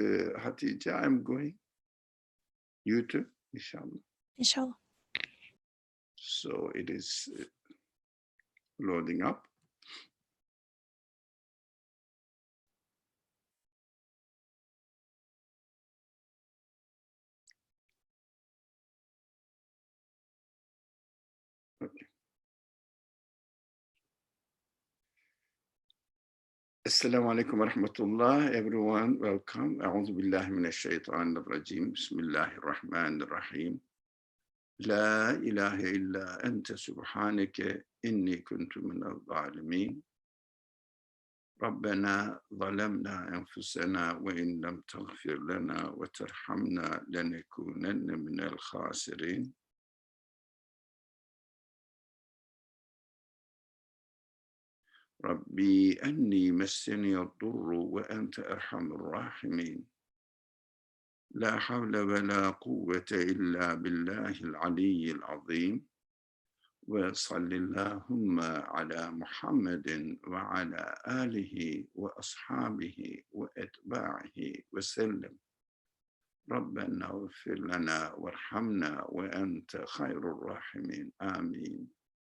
Hatice, I'm going. You too, inshallah. Inshallah. So it is loading up. Okay. Assalamu alaikum wa rahmatullah, everyone. Welcome. A'udhu billahi minash shaitanir rajim. Bismillahir rahmanir rahim. La ilaha illa anta subhanaka inni kuntu minadh dhalimin. ربنا ظلمنا أنفسنا وإن لم تغفر لنا وترحمنا لنكونن من الخاسرين. ربي أني مسني الضر وأنت أرحم الراحمين. لا حول ولا قوة إلا بالله العلي العظيم. وصل اللهم على محمد وعلى آله وأصحابه وأتباعه وسلم. ربنا اغفر لنا وارحمنا وأنت خير الراحمين. آمين.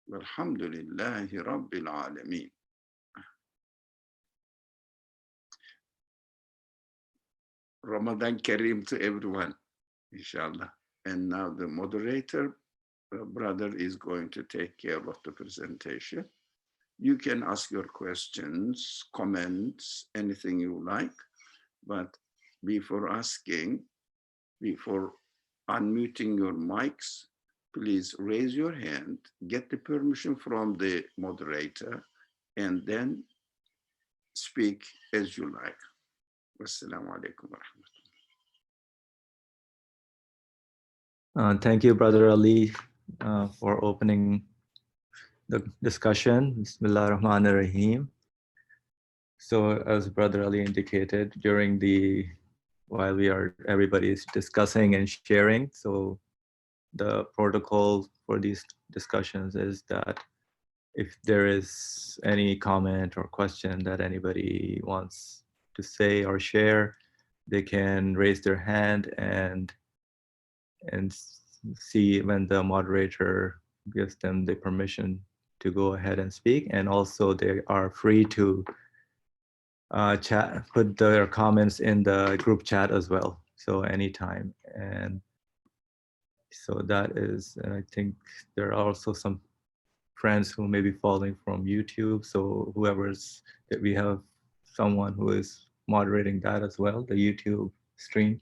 والحمد لله رب العالمين. Ramadan Kareem to everyone, inshallah. And now the moderator, brother, is going to take care of the presentation. You can ask your questions, comments, anything you like, but before asking, before unmuting your mics, please raise your hand, get the permission from the moderator, and then speak as you like. Wassalamu alaikum wa rahmatullah. Thank you, Brother Ali, for opening the discussion. Bismillah ar-Rahman ar-Rahim. So as Brother Ali indicated, while everybody is discussing and sharing, so the protocol for these discussions is that if there is any comment or question that anybody wants to say or share, they can raise their hand and see when the moderator gives them the permission to go ahead and speak. And also they are free to put their comments in the group chat as well. So anytime. And so that is, and I think there are also some friends who may be following from YouTube. So we have someone who is moderating that as well, the YouTube stream.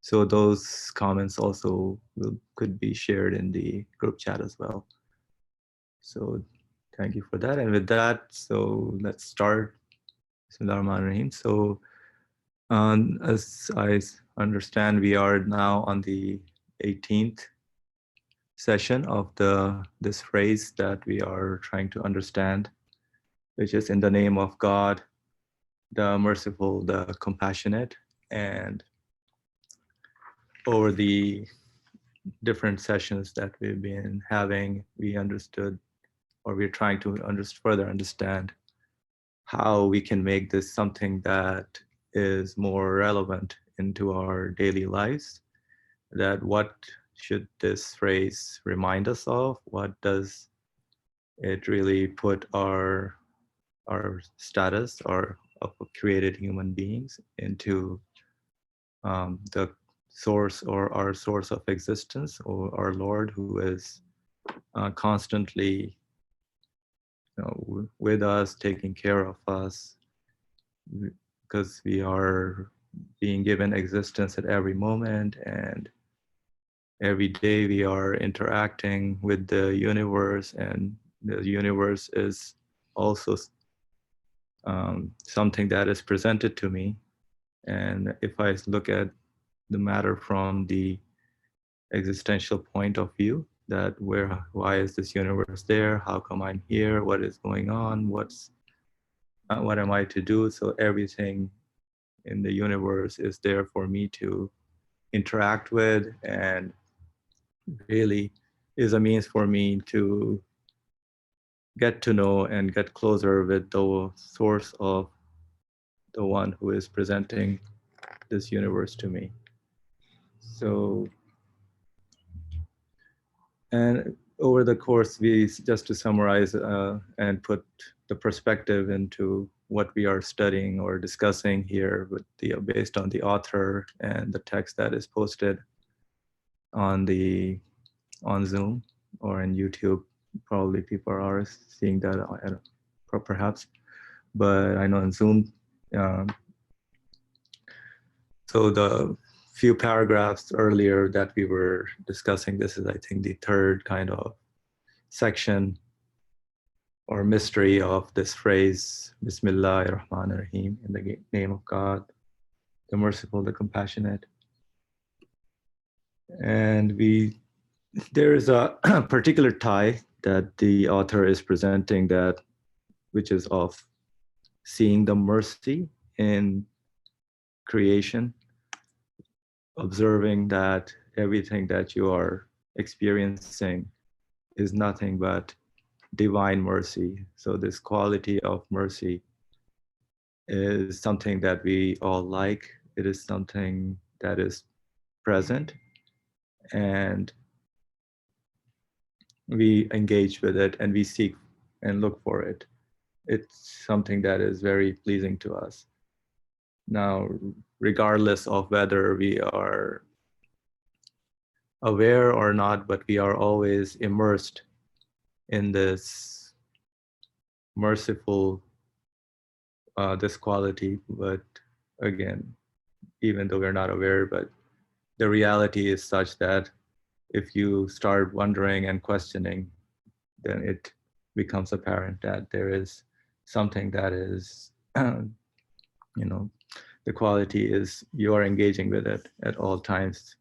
So those comments also could be shared in the group chat as well. So thank you for that. And with that, so let's start. Bismillah ar-Rahman ar-Rahim. So as I understand, we are now on the 18th session of this phrase that we are trying to understand, which is in the name of God, the merciful, the compassionate. And over the different sessions that we've been having, we understood, or we're trying to further understand how we can make this something that is more relevant into our daily lives. That what should this phrase remind us of? What does it really put our status of created human beings into the source or our source of existence, or our Lord, who is constantly with us, taking care of us, because we are being given existence at every moment, and every day we are interacting with the universe, and the universe is also something that is presented to me. And if I look at the matter from the existential point of view, that why is this universe there? How come I'm here? What is going on? What am I to do? So everything in the universe is there for me to interact with, and really is a means for me to get to know and get closer with the source of the one who is presenting this universe to me. So, and over the course, just to summarize and put the perspective into what we are studying or discussing here with based on the author and the text that is posted on Zoom or in YouTube. Probably people are seeing that perhaps, but I know in Zoom. So the few paragraphs earlier that we were discussing, this is, I think, the third kind of section or mystery of this phrase, Bismillah ar-Rahman ar-Rahim, in the name of God, the merciful, the compassionate. And there is a particular tie that the author is presenting, that which is of seeing the mercy in creation, observing that everything that you are experiencing is nothing but divine mercy. So this quality of mercy is something that we all like. It is something that is present, and we engage with it and we seek and look for it. It's something that is very pleasing to us. Now, regardless of whether we are aware or not, but we are always immersed in this merciful, this quality. But again, even though we're not aware, but the reality is such that if you start wondering and questioning, then it becomes apparent that there is something that is, the quality is you are engaging with it at all times.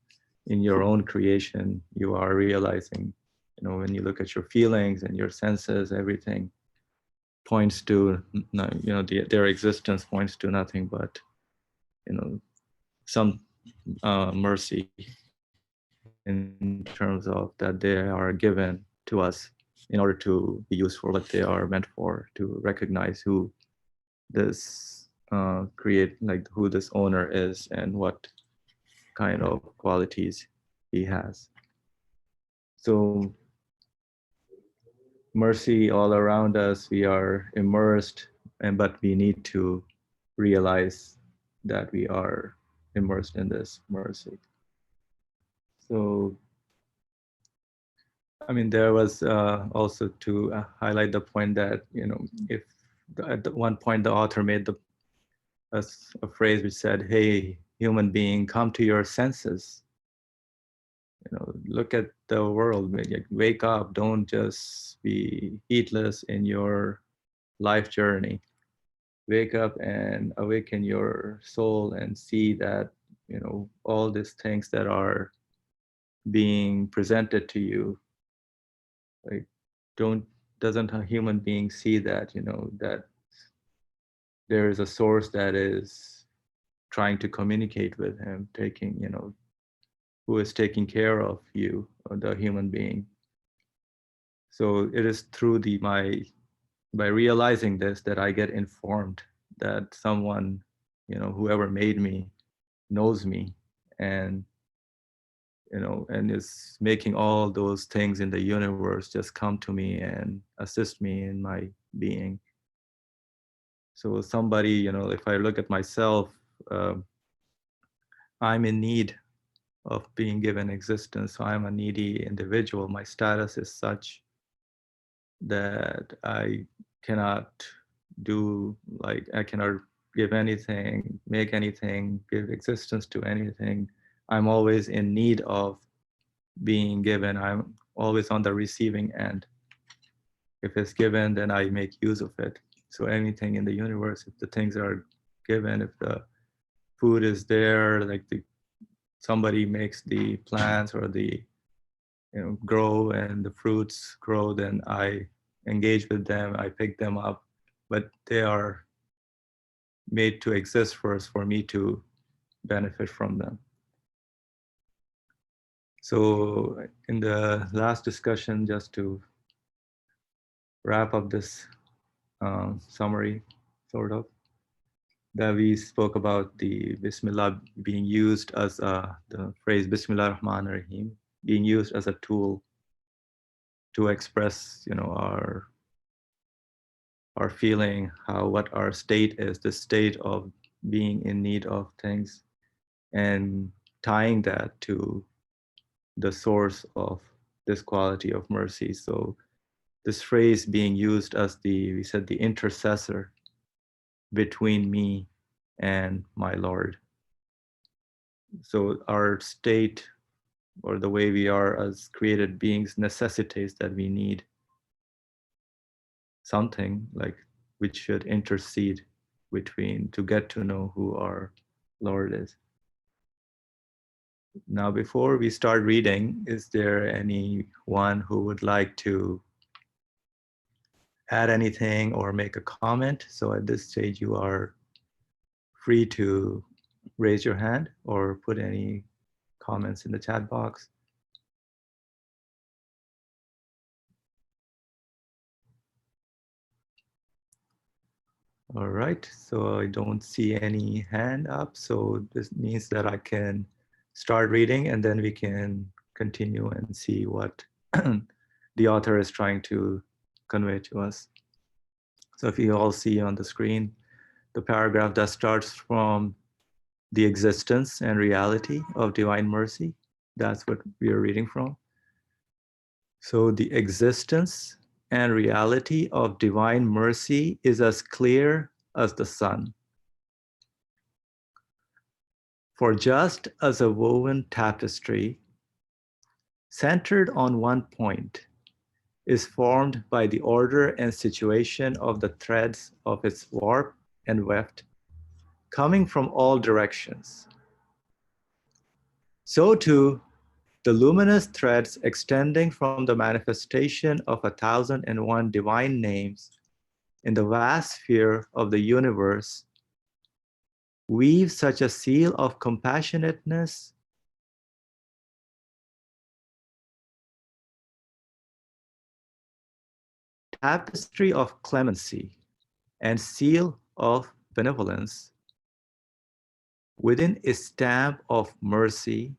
In your own creation, you are realizing, when you look at your feelings and your senses, everything points to, their existence points to nothing but, some mercy in terms of that they are given to us in order to be used for what they are meant for, to recognize who this who this owner is and what kind of qualities he has. So mercy all around us, we are immersed, but we need to realize that we are immersed in this mercy. So, I mean, there was also to highlight the point that, if at one point the author made a phrase which said, "Hey, human being, come to your senses. Look at the world, wake up, don't just be heedless in your life journey. Wake up and awaken your soul and see that, all these things that are being presented to you, like, doesn't a human being see that, that there is a source that is trying to communicate with him, who is taking care of you, or the human being. So it is through by realizing this that I get informed that someone, whoever made me knows me, and, and is making all those things in the universe just come to me and assist me in my being. So somebody, if I look at myself, I'm in need of being given existence. So I'm a needy individual. My status is such that I cannot I cannot give anything, make anything, give existence to anything. I'm always in need of being given. I'm always on the receiving end. If it's given, then I make use of it. So anything in the universe, if the things are given, if the food is there, like somebody makes the plants or the grow and the fruits grow, then I engage with them, I pick them up, but they are made to exist first for me to benefit from them. So in the last discussion, just to wrap up this summary, sort of, that we spoke about the Bismillah being used as the phrase Bismillah Rahman Rahim being used as a tool to express, our feeling, what our state is, the state of being in need of things, and tying that to the source of this quality of mercy. So this phrase being used as we said, the intercessor between me and my Lord. So our state, or the way we are as created beings, necessitates that we need something like which should intercede between, to get to know who our Lord is. Now, before we start reading, is there anyone who would like to add anything or make a comment? So at this stage, you are free to raise your hand or put any comments in the chat box. All right, so I don't see any hand up. So this means that I can start reading, and then we can continue and see what the author is trying to convey to us. So if you all see on the screen, the paragraph that starts from the existence and reality of divine mercy, that's what we are reading from. So the existence and reality of divine mercy is as clear as the sun. For just as a woven tapestry, centered on one point, is formed by the order and situation of the threads of its warp and weft, coming from all directions, so too the luminous threads extending from the manifestation of 1,001 divine names in the vast sphere of the universe weave such a seal of compassionateness, tapestry of clemency, and seal of benevolence within a stamp of mercy,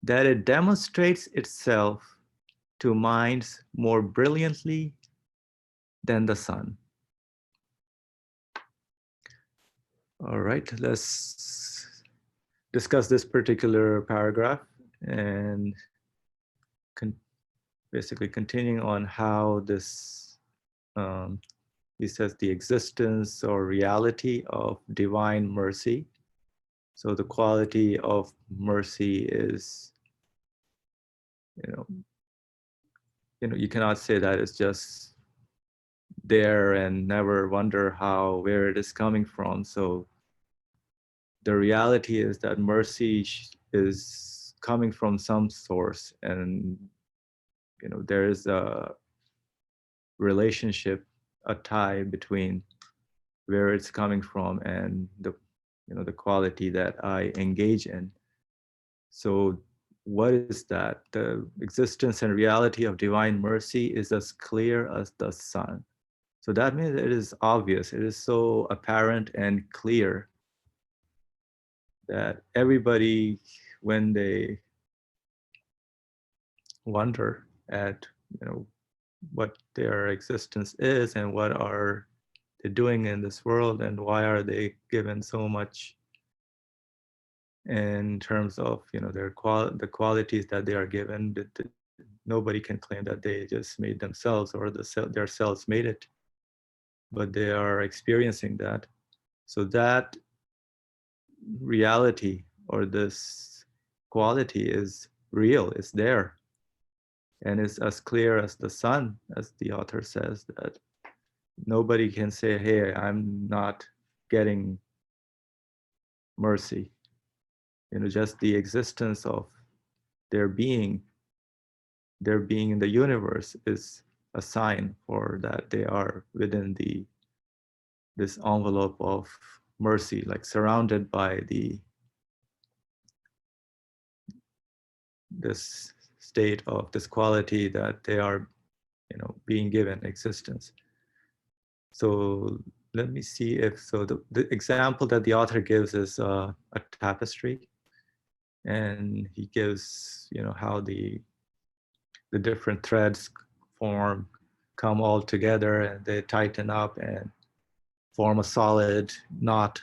that it demonstrates itself to minds more brilliantly than the sun. All right, let's discuss this particular paragraph and basically continuing on how this, he says, the existence or reality of divine mercy. So the quality of mercy is, you cannot say that it's just there and never wonder where it is coming from. So the reality is that mercy is coming from some source, and there is a relationship, a tie between where it's coming from and the quality that I engage in. So what is that? The existence and reality of divine mercy is as clear as the sun. So that means it is obvious, it is so apparent and clear that everybody, when they wonder at what their existence is and what are they doing in this world and why are they given so much in terms of the qualities that they are given, nobody can claim that they just made themselves or their selves made it, but they are experiencing that. So that reality or this quality is real, it's there, and it's as clear as the sun, as the author says, that nobody can say, hey, I'm not getting mercy. Just the existence of their being in the universe is a sign for that they are within this envelope of mercy, like surrounded by this state of this quality that they are being given existence. So let me see if, so the example that the author gives is a tapestry. And he gives, how the different threads form, come all together, and they tighten up and form a solid knot.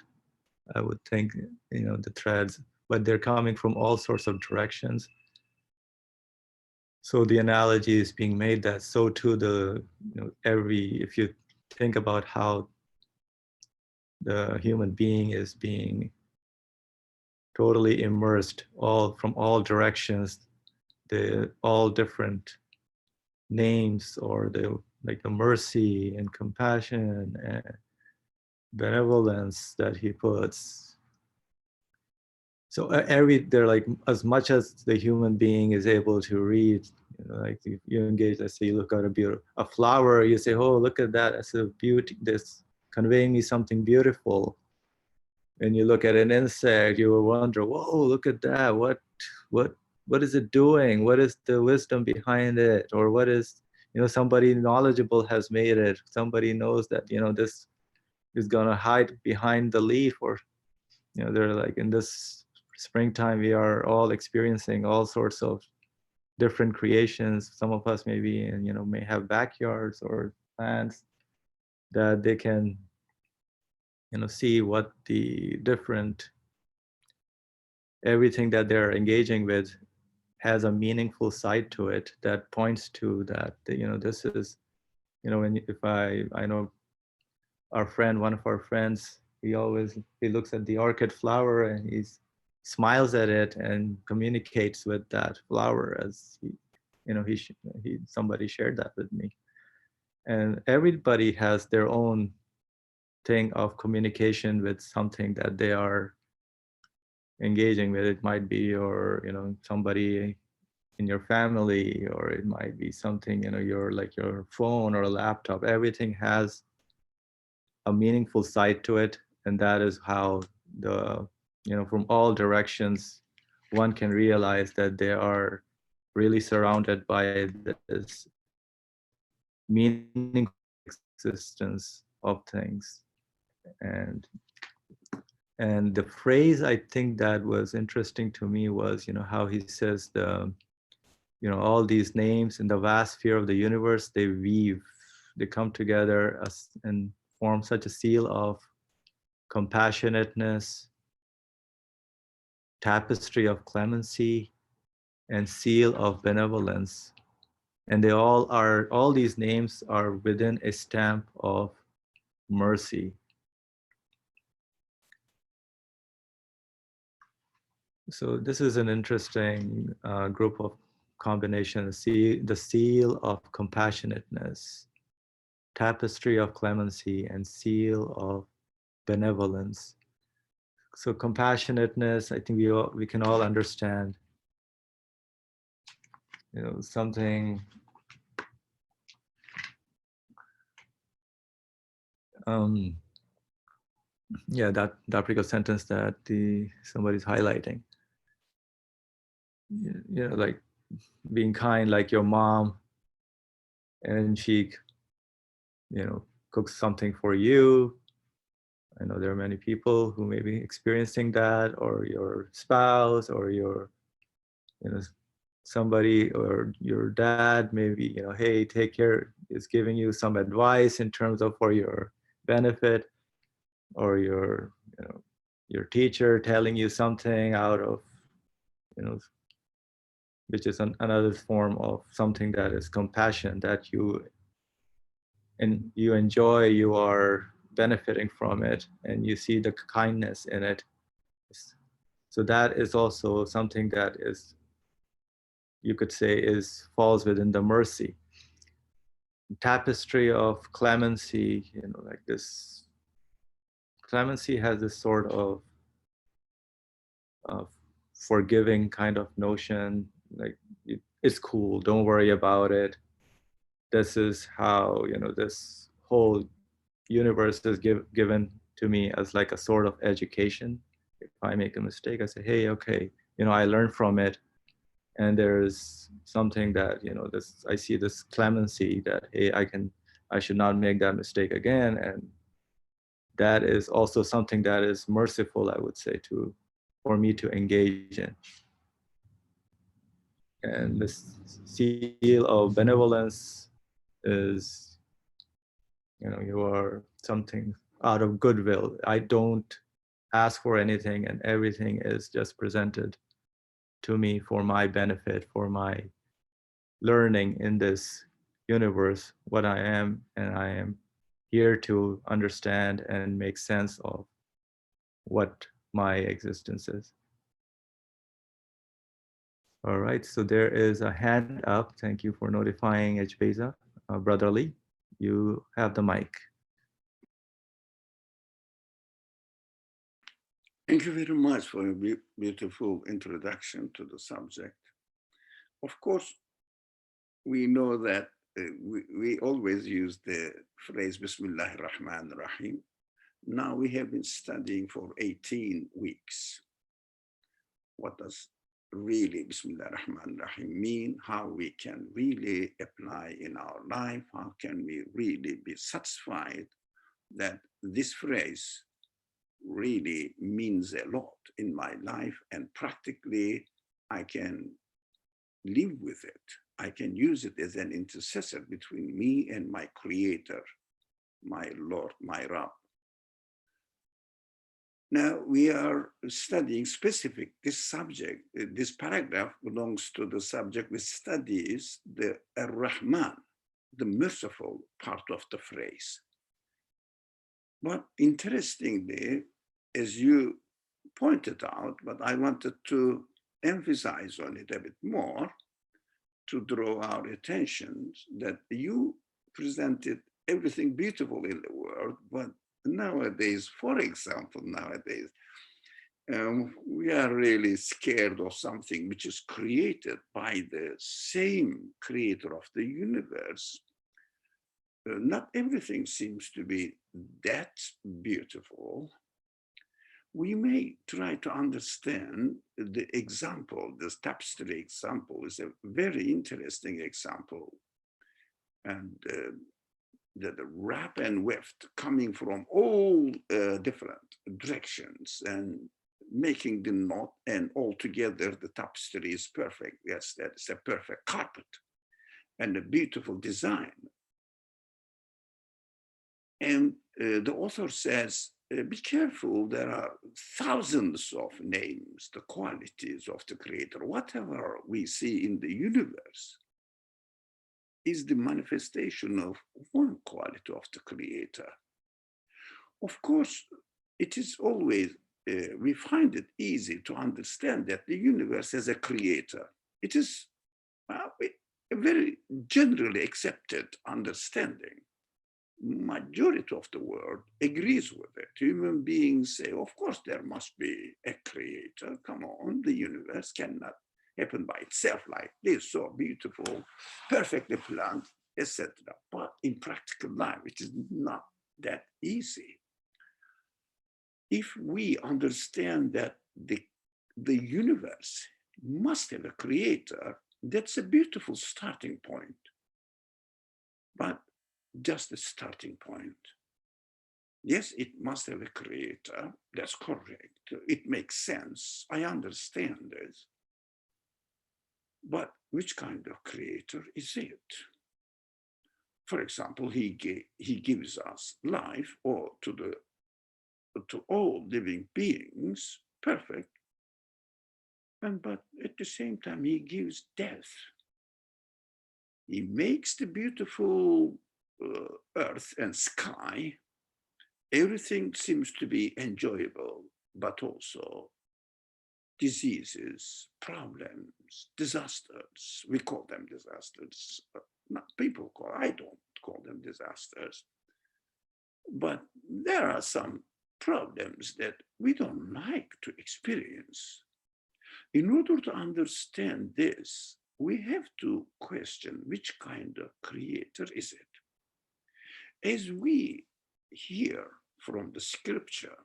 I would think, the threads, but they're coming from all sorts of directions. So the analogy is being made that so too if you think about how the human being is being totally immersed all from all directions, all different names, or like the mercy and compassion and benevolence that he puts. So they're like, as much as the human being is able to read, like if you engage, let's say you look at a flower, you say, oh, look at that, that's a beauty, this conveying me something beautiful. And you look at an insect, you will wonder, whoa, look at that, what what is it doing? What is the wisdom behind it? Or what is, somebody knowledgeable has made it. Somebody knows that, this is gonna hide behind the leaf. Or, they're like, in this springtime, we are all experiencing all sorts of different creations. Some of us maybe, may have backyards or plants that they can, see what the different, everything that they're engaging with has a meaningful side to it that points to that, this is, if I know one of our friends, he looks at the orchid flower and he smiles at it and communicates with that flower, as somebody shared that with me. And everybody has their own thing of communication with something that they are engaging with. It might be somebody in your family, or it might be something, your phone or a laptop. Everything has a meaningful side to it, and that is how from all directions one can realize that they are really surrounded by this meaningful existence of things. And the phrase I think that was interesting to me was, how he says all these names in the vast sphere of the universe, they come together and form such a seal of compassionateness, tapestry of clemency, and seal of benevolence. And all these names are within a stamp of mercy. So this is an interesting group of combinations. The seal of compassionateness, tapestry of clemency, and seal of benevolence. So compassionateness, I think we can all understand, something, that particular sentence that somebody's highlighting. Like being kind, like your mom, and she, cooks something for you. I know there are many people who may be experiencing that, or your spouse, or your, somebody, or your dad, maybe, hey, take care, is giving you some advice in terms of for your benefit, or your teacher telling you something out of, which is another form of something that is compassion, that you enjoy, you are benefiting from it, and you see the kindness in it. So that is also something that is, you could say, falls within the mercy. Tapestry of clemency, like this, clemency has this sort of forgiving kind of notion, like it's cool, don't worry about it. This is how, this whole universe is given to me as like a sort of education. If I make a mistake, I say, hey, okay, I learned from it. And there's something that, I see this clemency that, hey, I should not make that mistake again. And that is also something that is merciful, I would say, for me to engage in. And the seal of benevolence is, you are something out of goodwill. I don't ask for anything, and everything is just presented to me for my benefit, for my learning in this universe, what I am, and I am here to understand and make sense of what my existence is. All right, so there is a hand up. Thank you for notifying Ejbeza. Brother Lee, you have the mic. Thank you very much for a beautiful introduction to the subject. Of course, we know that we always use the phrase Bismillah ar-Rahman ar-Rahim. Now we have been studying for 18 weeks. What does really Bismillah ar-Rahman ar-Rahim mean? How we can really apply in our life? How can we really be satisfied that this phrase really means a lot in my life, and practically I can live with it. I can use it as an intercessor between me and my creator, my Lord, my Rabb. Now we are studying this subject. This paragraph belongs to the subject we study is the Ar-Rahman, the merciful part of the phrase. But interestingly, as you pointed out, but I wanted to emphasize on it a bit more to draw our attention that you presented everything beautiful in the world, but nowadays, for example, we are really scared of something which is created by the same creator of the universe. Not everything seems to be that beautiful. We may try to understand the example. This tapestry example is a very interesting example. And the wrap and weft coming from all different directions and making the knot, and altogether the tapestry is perfect. Yes, that's a perfect carpet and a beautiful design. And the author says, be careful, there are thousands of names, the qualities of the creator. Whatever we see in the universe is the manifestation of one quality of the creator. Of course, it is always, we find it easy to understand that the universe has a creator. It is a very generally accepted understanding. Majority of the world agrees with it. Human beings say, of course, there must be a creator. Come on, the universe cannot happen by itself like this, so beautiful, perfectly planned, etc. But in practical life, it is not that easy. If we understand that the universe must have a creator, that's a beautiful starting point. But just a starting point. Yes, it must have a creator. That's correct. It makes sense. I understand this. But which kind of creator is it? For example, he gives us life, or to all living beings, perfect. But at the same time, he gives death. He makes the beautiful earth and sky. Everything seems to be enjoyable, but also diseases, problems, disasters. We call them disasters. Not people call, I don't call them disasters. But there are some problems that we don't like to experience. In order to understand this, we have to question which kind of creator is it. As we hear from the scripture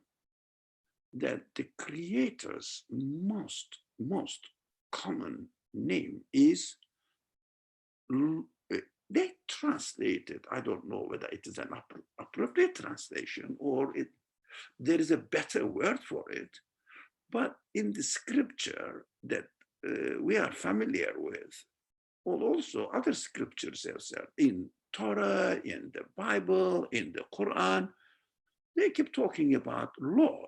that the creator's most common name is, they translated, I don't know whether it is an appropriate translation or There is a better word for it, but in the scripture that we are familiar with, or also other scriptures as well, in Torah, in the Bible, in the Quran, they keep talking about Lord.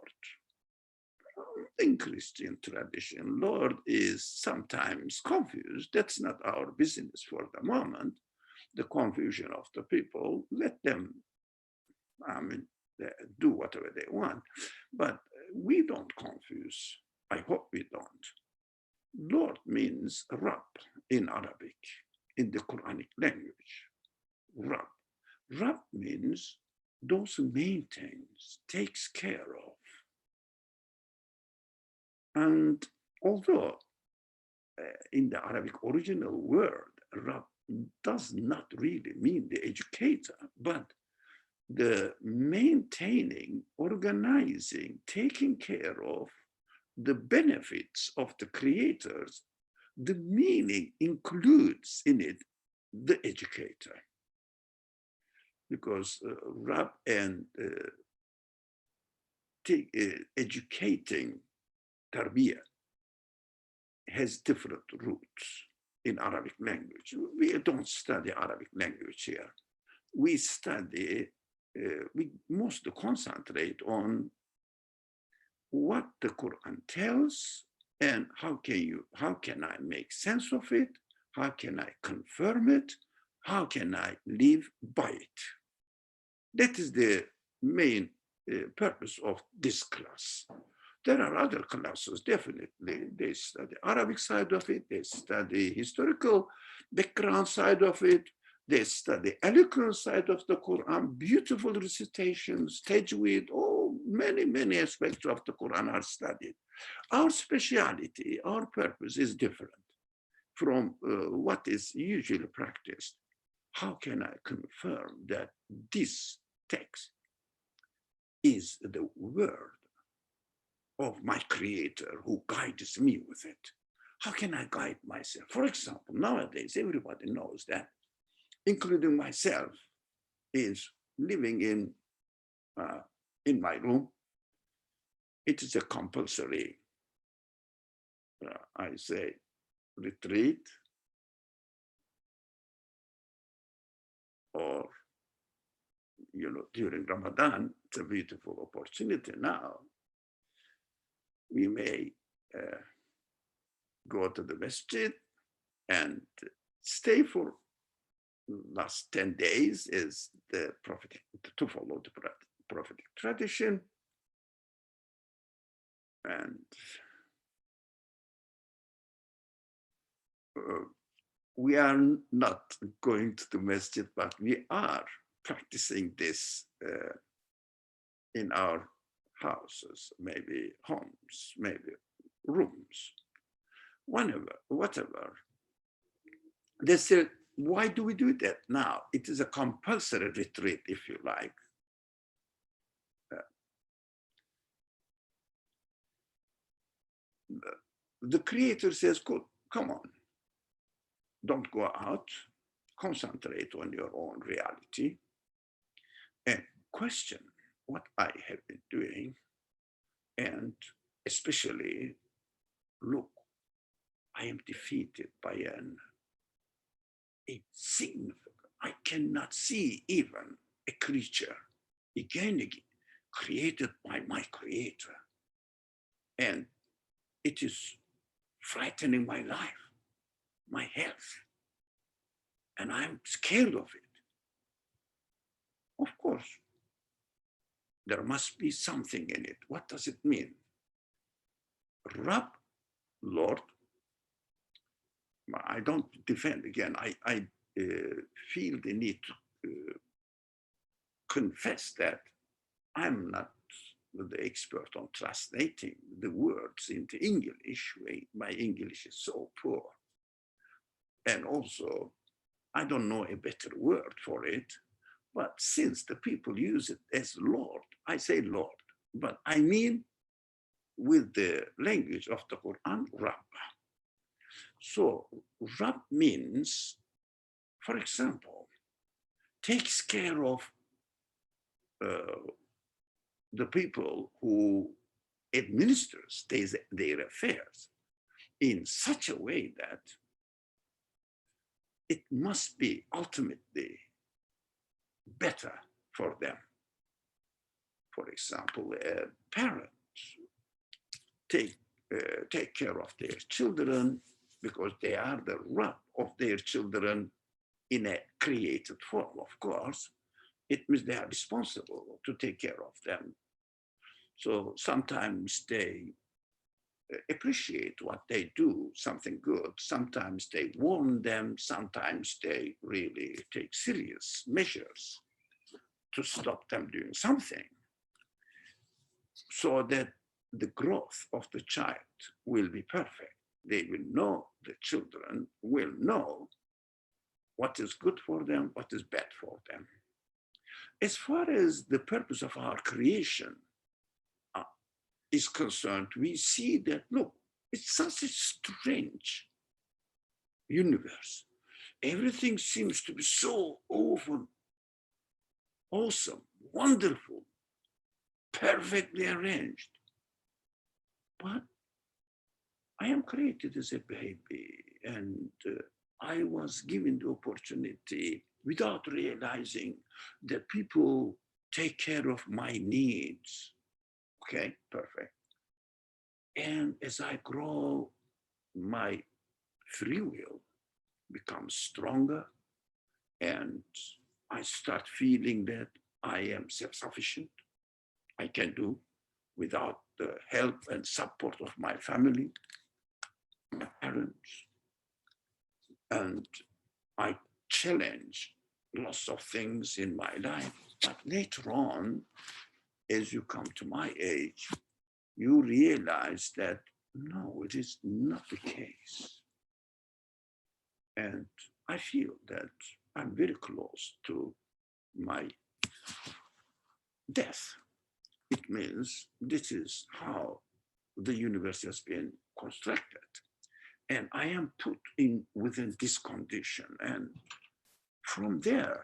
In Christian tradition, Lord is sometimes confused. That's not our business for the moment. The confusion of the people, let them, do whatever they want. But we don't confuse. I hope we don't. Lord means Rab in Arabic, in the Quranic language. Rab. Rab means those who maintains, takes care of. And although in the Arabic original word, Rab does not really mean the educator, but the maintaining, organizing, taking care of the benefits of the creators, the meaning includes in it the educator. Because Rab and educating, tarbiyah, has different roots in Arabic language. We don't study Arabic language here. We study, we mostly concentrate on what the Quran tells and how can I make sense of it? How can I confirm it? How can I live by it? That is the main purpose of this class. There are other classes, definitely. They study Arabic side of it, they study historical background side of it, they study eloquent side of the Quran, beautiful recitations, tajweed, many aspects of the Quran are studied. Our speciality, our purpose is different from what is usually practiced. How can I confirm that this text is the word of my creator who guides me with it? How can I guide myself? For example, nowadays, everybody knows that, including myself, is living in my room. It is a compulsory, I say, retreat, or, during Ramadan, it's a beautiful opportunity now. We may go to the masjid and stay for last 10 days is the prophetic, to follow the prophetic tradition. And we are not going to the masjid, but we are practicing this in our houses, maybe homes, maybe rooms, whatever. They said, why do we do that now? It is a compulsory retreat, if you like. The creator says, good, come on, don't go out, concentrate on your own reality and question what I have been doing. And especially, look, I am defeated by a significant, I cannot see even a creature, again, created by my creator. And it is frightening my life, my health, and I'm scared of it. Of course, there must be something in it. What does it mean? Rab, Lord, I don't defend again. I feel the need to confess that I'm not the expert on translating the words into English. My English is so poor. And also, I don't know a better word for it. But since the people use it as Lord, I say Lord. But I mean, with the language of the Quran, Rab. So Rab means, for example, takes care of the people who administers their affairs in such a way that it must be ultimately better for them. For example, parents take care of their children because they are the rub of their children in a created form, of course. It means they are responsible to take care of them. So sometimes they appreciate what they do, something good. Sometimes they warn them. Sometimes they really take serious measures to stop them doing something, so that the growth of the child will be perfect. They will know, the children will know what is good for them, what is bad for them. As far as the purpose of our creation is concerned, we see that, look, it's such a strange universe. Everything seems to be so awesome, wonderful, perfectly arranged. But I am created as a baby, and I was given the opportunity without realizing that people take care of my needs. Okay, perfect. And as I grow, my free will becomes stronger, and I start feeling that I am self-sufficient. I can do without the help and support of my family, my parents. And I challenge lots of things in my life. But later on, as you come to my age, you realize that no, it is not the case. And I feel that I'm very close to my death. It means this is how the universe has been constructed. And I am put in within this condition. And from there,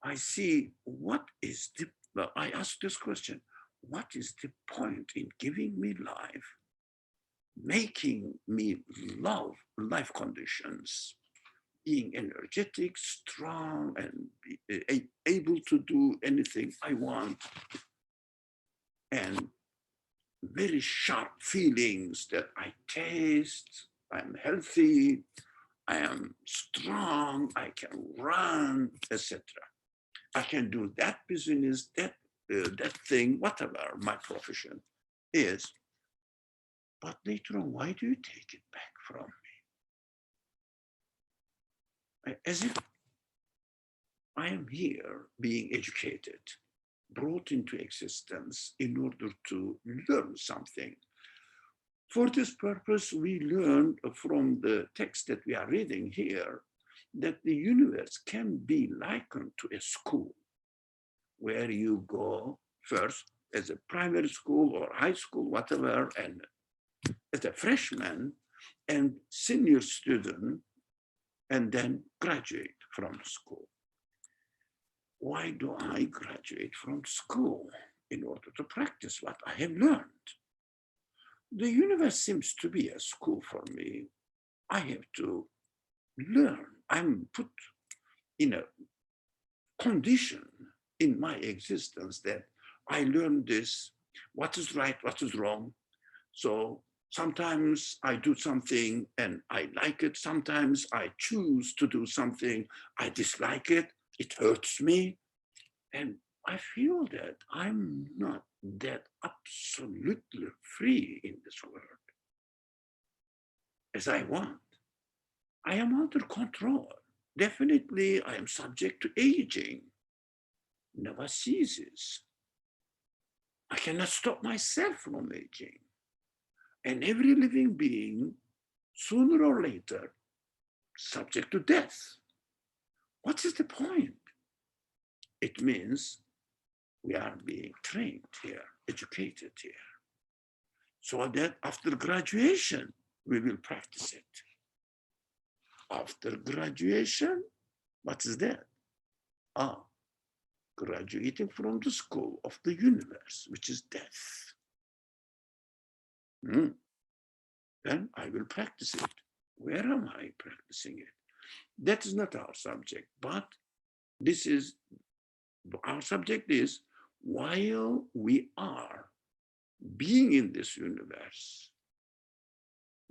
I see what is the, well, I ask this question, what is the point in giving me life, making me love life conditions, being energetic, strong, and be able to do anything I want, and very sharp feelings that I taste, I'm healthy, I am strong, I can run, etc. I can do that business, that thing, whatever my profession is. But later on, why do you take it back from me? As if I am here being educated, brought into existence in order to learn something. For this purpose, we learn from the text that we are reading here that the universe can be likened to a school where you go first as a primary school or high school, whatever, and as a freshman and senior student, and then graduate from school. Why do I graduate from school? In order to practice what I have learned. The universe seems to be a school for me. I have to learn. I'm put in a condition in my existence that I learn this, what is right, what is wrong. So sometimes I do something and I like it. Sometimes I choose to do something, I dislike it. It hurts me. And I feel that I'm not that absolutely free in this world as I want. I am under control. Definitely, I am subject to aging. Never ceases. I cannot stop myself from aging. And every living being, sooner or later, subject to death. What is the point? It means we are being trained here, educated here, so that after graduation, we will practice it. After graduation, what is that? graduating from the school of the universe, which is death. Then I will practice it. Where am I practicing it? That is not our subject, but this is, our subject is, while we are being in this universe,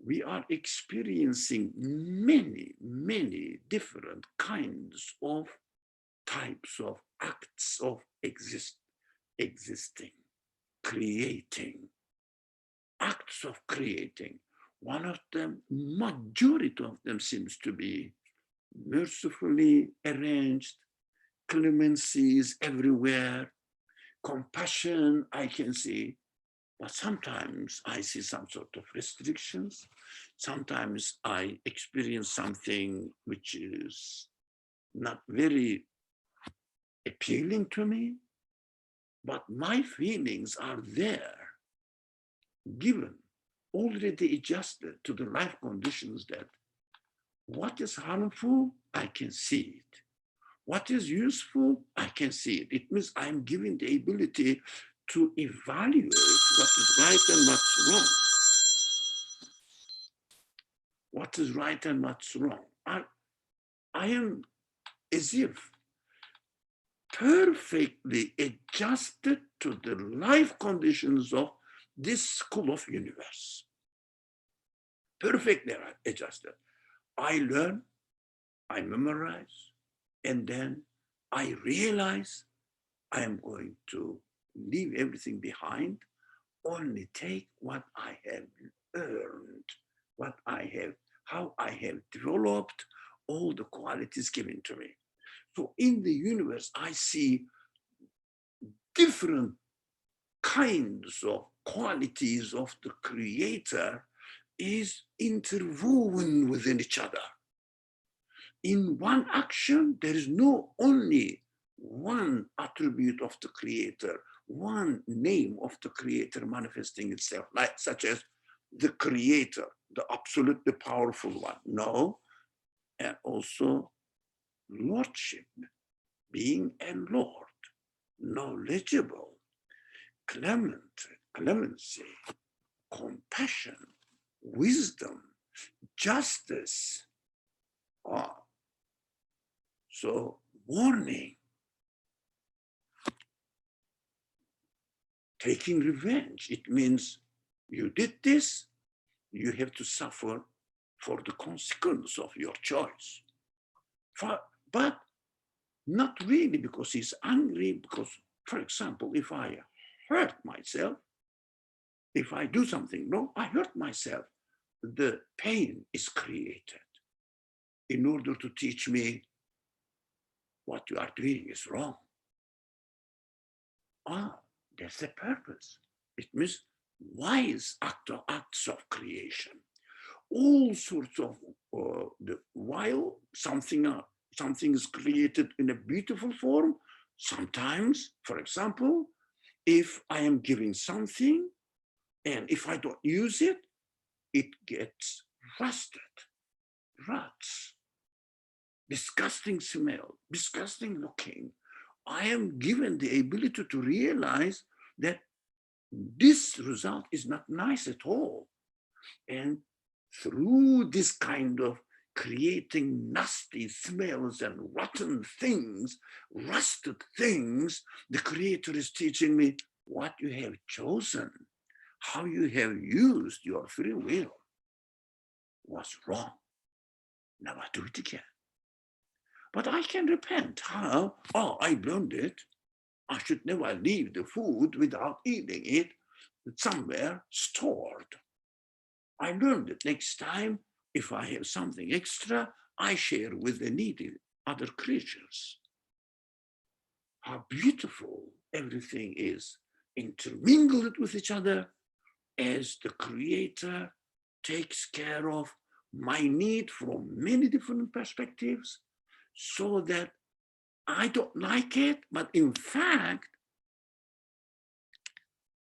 we are experiencing many, many different kinds of types of acts of existing, creating, acts of creating. One of them, majority of them seems to be mercifully arranged, clemency is everywhere, compassion I can see, but sometimes I see some sort of restrictions. Sometimes I experience something which is not very appealing to me, but my feelings are there, given, already adjusted to the life conditions, that what is harmful, I can see it. What is useful, I can see it. It means I'm given the ability to evaluate what is right and what's wrong. What is right and what's wrong. I am as if perfectly adjusted to the life conditions of this school of universe. Perfectly adjusted. I learn, I memorize, and then I realize I am going to leave everything behind, only take what I have earned, what I have, how I have developed all the qualities given to me. So in the universe, I see different kinds of qualities of the creator is interwoven within each other. In one action, there is no only one attribute of the creator, one name of the creator manifesting itself, like such as the creator, the absolutely powerful one. No, and also lordship, being a lord, knowledgeable, clemency, compassion, wisdom, justice. So warning, taking revenge. It means you did this, you have to suffer for the consequence of your choice. But not really because he's angry, because, for example, if I hurt myself, if I do something wrong, I hurt myself. The pain is created in order to teach me what you are doing is wrong. That's the purpose. It means wise acts of creation. All sorts of, while something is created in a beautiful form, sometimes, for example, if I am giving something and if I don't use it, it gets rusted, rots, disgusting smell, disgusting looking. I am given the ability to realize that this result is not nice at all. And through this kind of creating nasty smells and rotten things, rusted things, the creator is teaching me what you have chosen, how you have used your free will was wrong. Now I do it again. But I can repent. How? I learned it. I should never leave the food without eating it somewhere stored. I learned it. Next time, if I have something extra, I share with the needy other creatures. How beautiful everything is intermingled with each other as the creator takes care of my need from many different perspectives, so that I don't like it, but in fact,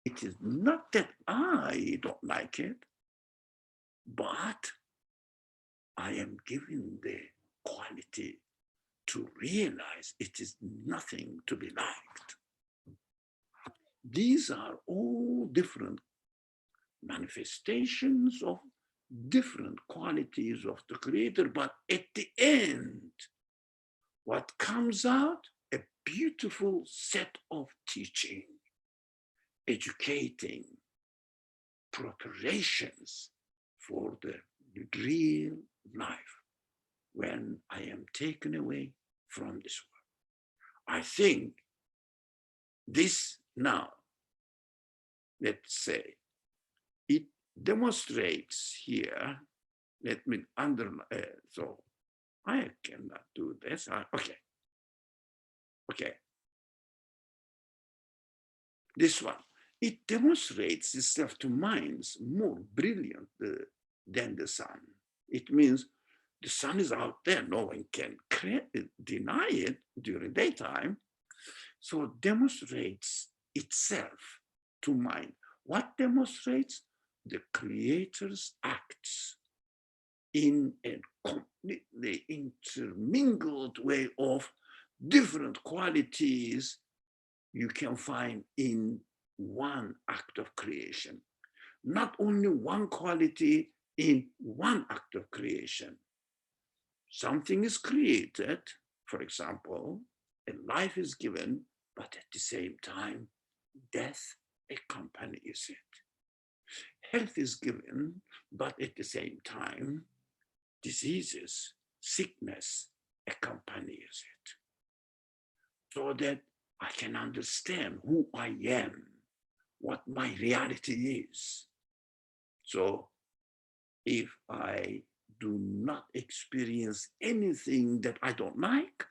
it is not that I don't like it, but I am given the quality to realize it is nothing to be liked. These are all different manifestations of different qualities of the Creator, but at the end, what comes out? A beautiful set of teaching, educating, preparations for the real life when I am taken away from this world. I think this now, let's say, it demonstrates here, let me underline, so I cannot do this, okay. This one, it demonstrates itself to minds more brilliant than the sun. It means the sun is out there, no one can deny it during daytime. So it demonstrates itself to mind. What demonstrates? The Creator's acts in a completely intermingled way of different qualities you can find in one act of creation. Not only one quality in one act of creation. Something is created, for example, a life is given, but at the same time, death accompanies it. Health is given, but at the same time, diseases, sickness accompanies it. So that I can understand who I am, what my reality is. So if I do not experience anything that I don't like,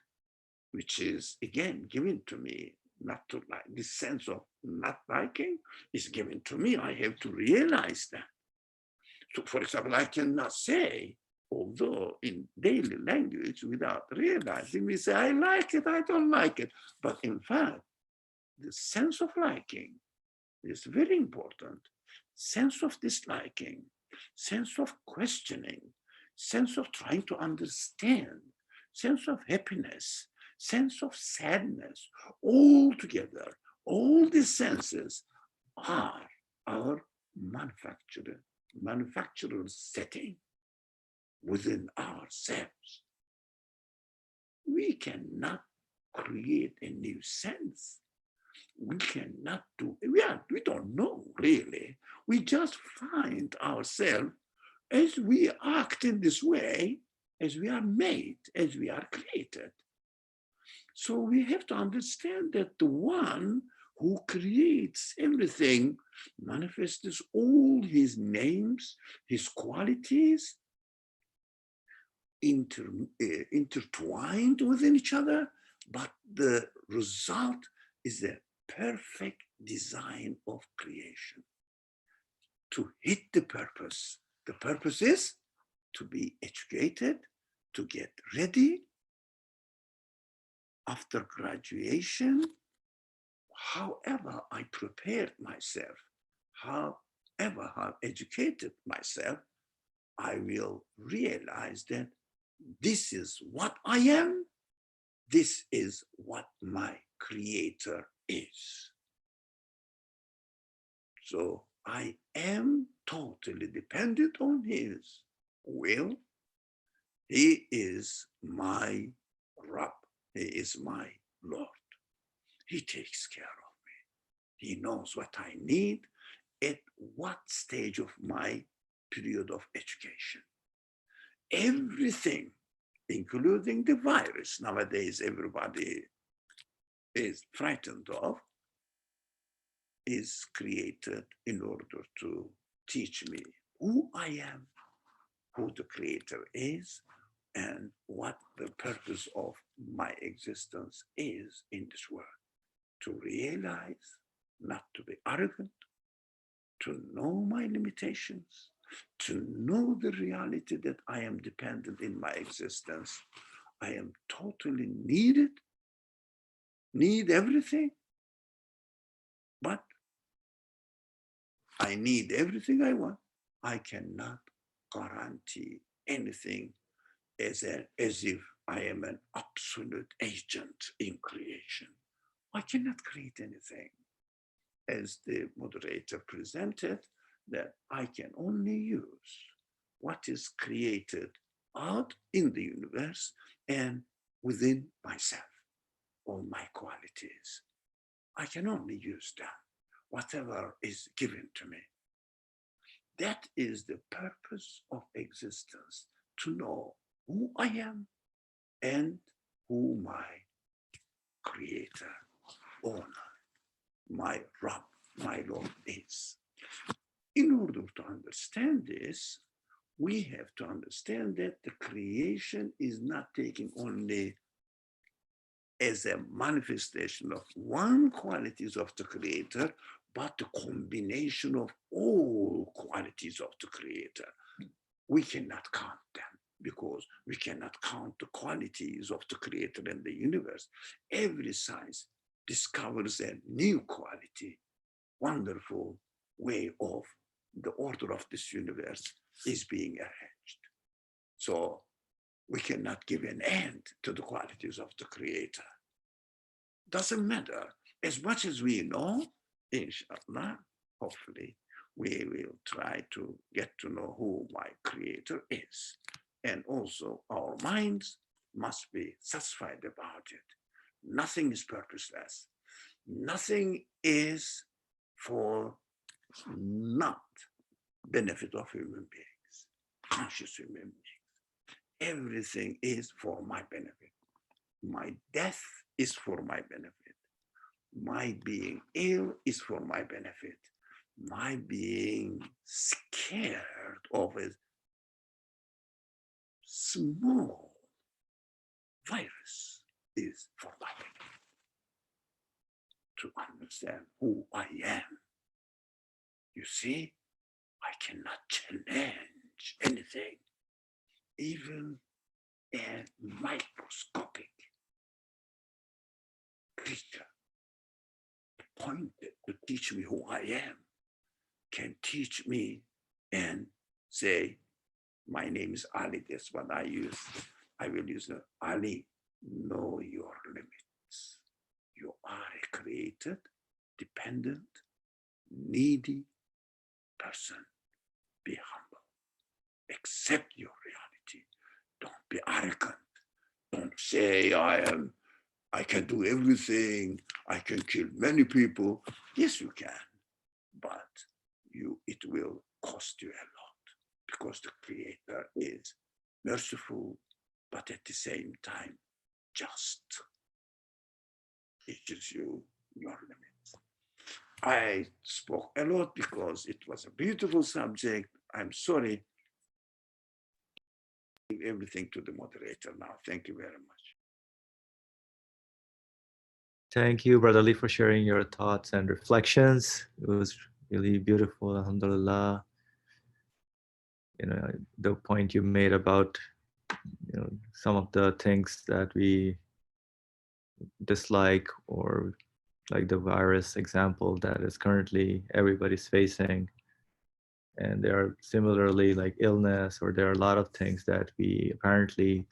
which is again given to me, not to like, this sense of not liking is given to me, I have to realize that. So for example, I cannot say, although in daily language without realizing, we say, I like it, I don't like it. But in fact, the sense of liking is very important. Sense of disliking, sense of questioning, sense of trying to understand, sense of happiness, sense of sadness, all together, all these senses are our manufacturer's setting within ourselves. We cannot create a new sense. We cannot do, we don't know really. We just find ourselves as we act in this way, as we are made, as we are created. So we have to understand that the one who creates everything manifests all his names, his qualities, intertwined within each other, but the result is the perfect design of creation. To hit the purpose. The purpose is to be educated, to get ready after graduation. However I prepared myself, however I've educated myself, I will realize that this is what I am, this is what my Creator is. So I am totally dependent on His will. He is my Rabb. He is my Lord. He takes care of me. He knows what I need at what stage of my period of education. Everything, including the virus nowadays everybody is frightened of, is created in order to teach me who I am, who the Creator is, and what the purpose of my existence is in this world. To realize, not to be arrogant, to know my limitations, to know the reality that I am dependent in my existence. I am totally needed, need everything, but I need everything I want. I cannot guarantee anything as if I am an absolute agent in creation. I cannot create anything. As the moderator presented, that I can only use what is created out in the universe and within myself, all my qualities. I can only use them, whatever is given to me. That is the purpose of existence, to know who I am and who my creator, owner, my Rabb, my Lord is. In order to understand this, we have to understand that the creation is not taking only as a manifestation of one qualities of the creator, but the combination of all qualities of the creator. We cannot count them because we cannot count the qualities of the creator in the universe. Every science discovers a new quality, wonderful way of the order of this universe is being arranged. So we cannot give an end to the qualities of the creator. Doesn't matter. As much as we know, inshallah, hopefully, we will try to get to know who my creator is. And also our minds must be satisfied about it. Nothing is purposeless. Nothing is for not benefit of human beings, conscious human beings. Everything is for my benefit. My death is for my benefit. My being ill is for my benefit. My being scared of a small virus is for my benefit. To understand who I am. You see, I cannot challenge anything, even a microscopic creature appointed to teach me who I am can teach me and say, my name is Ali, that's what I use. I will use Ali, know your limits. You are a created, dependent, needy person. Be humble. Accept your reality. Don't be arrogant. Don't say I can do everything. I can kill many people. Yes, you can, but it will cost you a lot because the creator is merciful, but at the same time, just. It gives you your limits. I spoke a lot because it was a beautiful subject. I'm sorry. Give everything to the moderator now. Thank you very much. Thank you, Brother Ali, for sharing your thoughts and reflections. It was really beautiful, alhamdulillah. You know, the point you made about, you know, some of the things that we dislike, or like the virus example that is currently everybody's facing. And there are similarly like illness, or there are a lot of things that we apparently,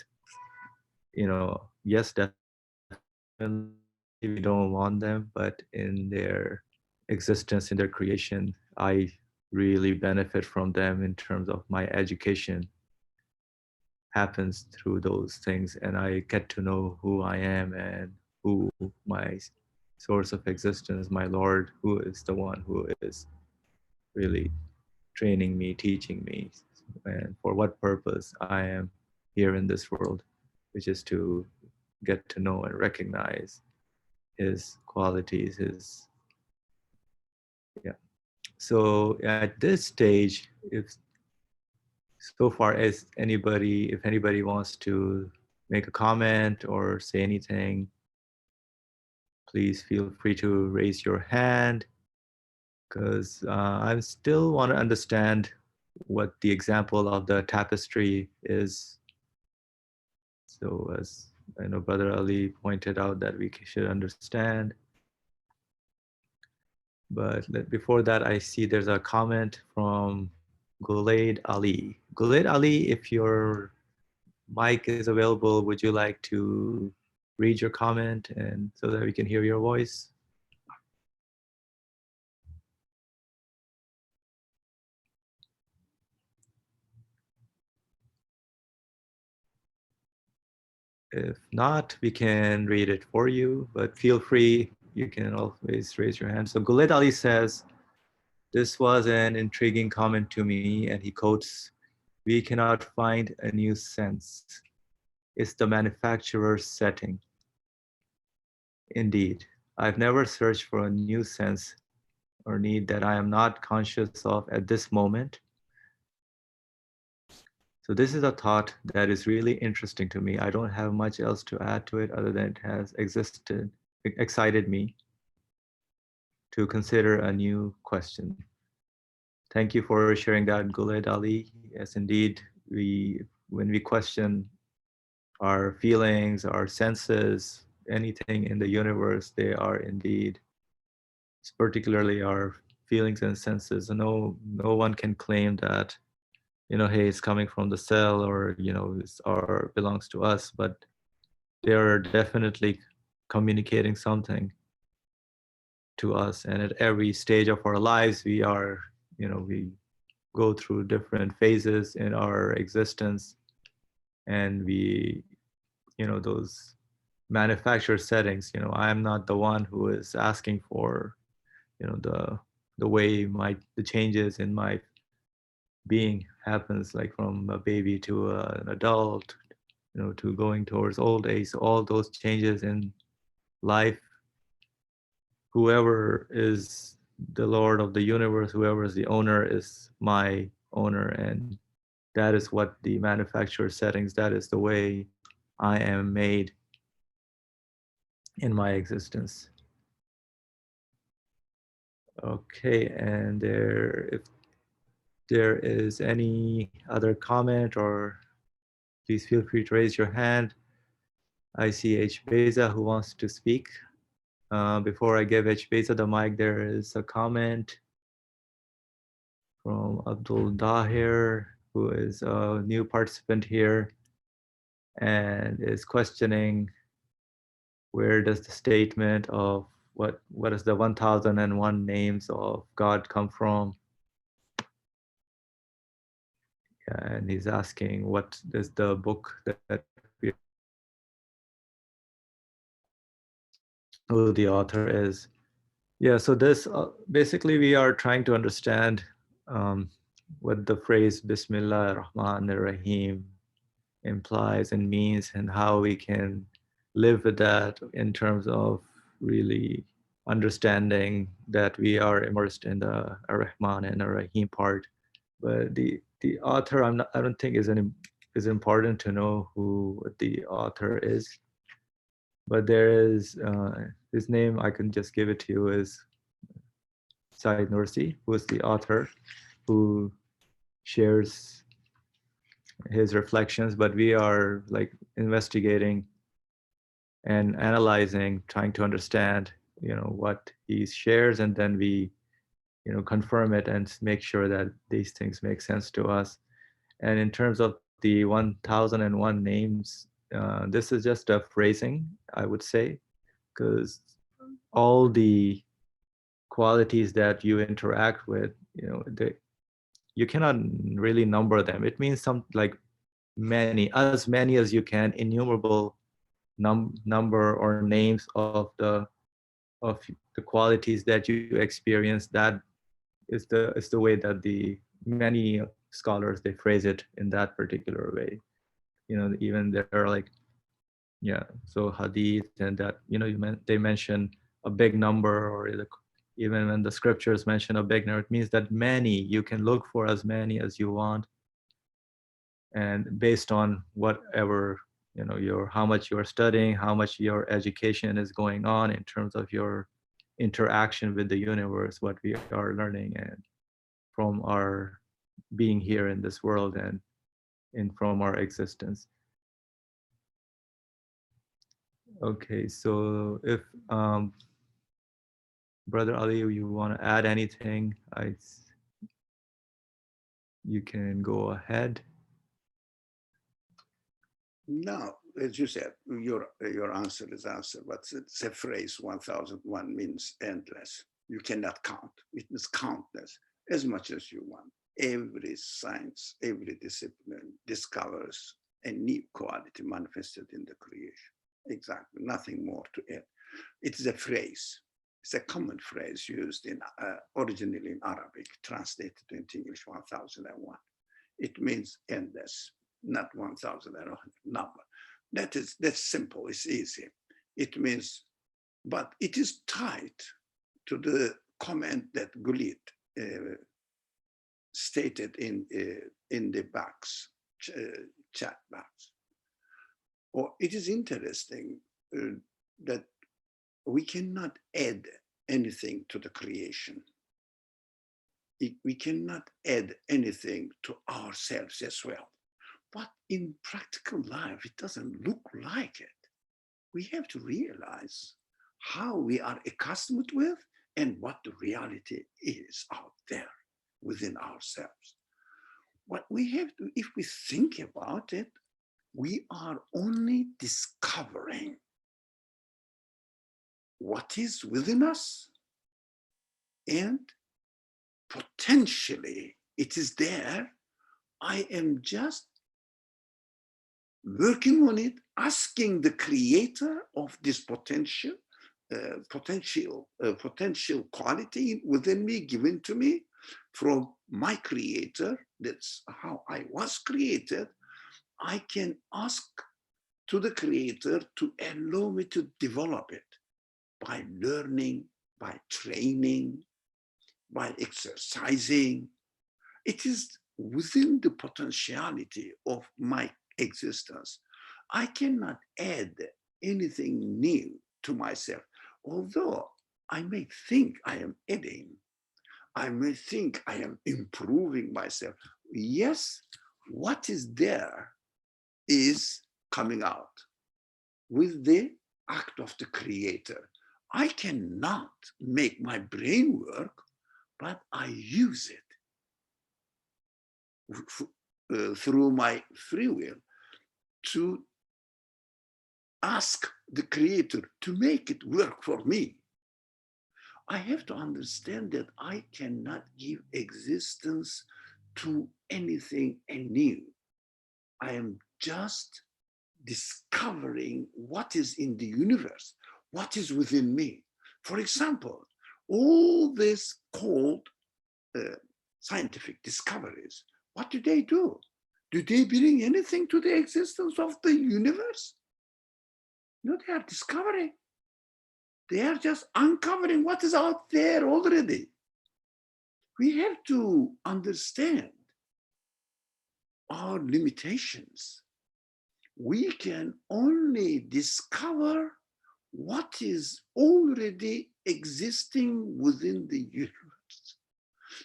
you know, yes, definitely we don't want them, but in their existence, in their creation, I really benefit from them in terms of my education happens through those things, and I get to know who I am and who my source of existence, my Lord, who is the one who is really training me, teaching me, and for what purpose I am here in this world, which is to get to know and recognize his qualities, his, yeah. So at this stage, if so far as anybody, if anybody wants to make a comment or say anything, please feel free to raise your hand, because I still want to understand what the example of the tapestry is. So as I know Brother Ali pointed out that we should understand. But before that, I see there's a comment from Gulaid Ali. Gulaid Ali, if you're mic is available, would you like to read your comment and so that we can hear your voice? If not, we can read it for you, but feel free. You can always raise your hand. So Guled Ali says, this was an intriguing comment to me, and he quotes, "We cannot find a new sense. It's the manufacturer's setting." Indeed, I've never searched for a new sense or need that I am not conscious of at this moment. So this is a thought that is really interesting to me. I don't have much else to add to it other than it has excited me to consider a new question. Thank you for sharing that, Guled Ali. Yes, indeed, when we question our feelings, our senses, anything in the universe, they are indeed, particularly our feelings and senses. No one can claim that, hey, it's coming from the cell, or it's belongs to us, but they are definitely communicating something to us. And at every stage of our lives, we go through different phases in our existence, and those manufactured settings, I am not the one who is asking for the way the changes in my being happens, like from a baby to an adult, to going towards old age. So all those changes in life, whoever is the Lord of the universe, whoever is the owner, is my owner. And that is what the manufacturer settings, that is the way I am made in my existence. Okay, and if there is any other comment, or please feel free to raise your hand. I see H. Beza who wants to speak. Before I give H. Beza the mic, there is a comment from Abdul Dahir, who is a new participant here and is questioning, where does the statement of what is the 1001 names of God come from? And he's asking, what is the book that we, who the author is. Yeah, so this basically we are trying to understand what the phrase Bismillah ar-Rahman ar-Rahim implies and means, and how we can live with that in terms of really understanding that we are immersed in the ar-Rahman and ar-Rahim part. But the author, I don't think is important to know who the author is. But there is his name, I can just give it to you, is Said Nursi, who is the author, who shares his reflections. But we are like investigating and analyzing, trying to understand, what he shares, and then we, confirm it and make sure that these things make sense to us. And in terms of the 1001 names, this is just a phrasing, I would say, because all the qualities that you interact with, you cannot really number them. It means like as many as you can, innumerable number or names of the qualities that you experience. That is the way that the many scholars, they phrase it in that particular way. Even there are like, yeah, so hadith, and that they mention a big number, or even when the scriptures mention a big number, it means that many, you can look for as many as you want, and based on whatever how much you're studying, how much your education is going on in terms of your interaction with the universe, what we are learning, and from our being here in this world, and from our existence. Okay, so if Brother Ali, you want to add anything, you can go ahead. No, as you said, your answer is answer, but it's a phrase 1001 means endless. You cannot count. It means countless, as much as you want. Every science, every discipline discovers a new quality manifested in the creation. Exactly, nothing more to add. It is a phrase. It's a common phrase used in originally in Arabic, translated into English 1001. It means endless, not 1000 number. That's simple, it's easy. It means, but it is tied to the comment that Gulit stated in the box, chat box. Or it is interesting that we cannot add anything to the creation. We cannot add anything to ourselves as well. But in practical life, it doesn't look like it. We have to realize how we are accustomed with and what the reality is out there within ourselves. What we have to, if we think about it, we are only discovering what is within us, and potentially it is there. I am just working on it, asking the creator of this potential quality within me, given to me from my creator. That's how I was created. I can ask to the creator to allow me to develop it by learning, by training, by exercising. It is within the potentiality of my existence. I cannot add anything new to myself, although I may think I am adding. I may think I am improving myself. Yes, what is there is coming out with the act of the creator. I cannot make my brain work, but I use it through my free will to ask the creator to make it work for me. I have to understand that I cannot give existence to anything anew. I am just discovering what is in the universe, what is within me. For example, all this called scientific discoveries, what do? Do they bring anything to the existence of the universe? No, they are discovering. They are just uncovering what is out there already. We have to understand our limitations. We can only discover what is already existing within the universe.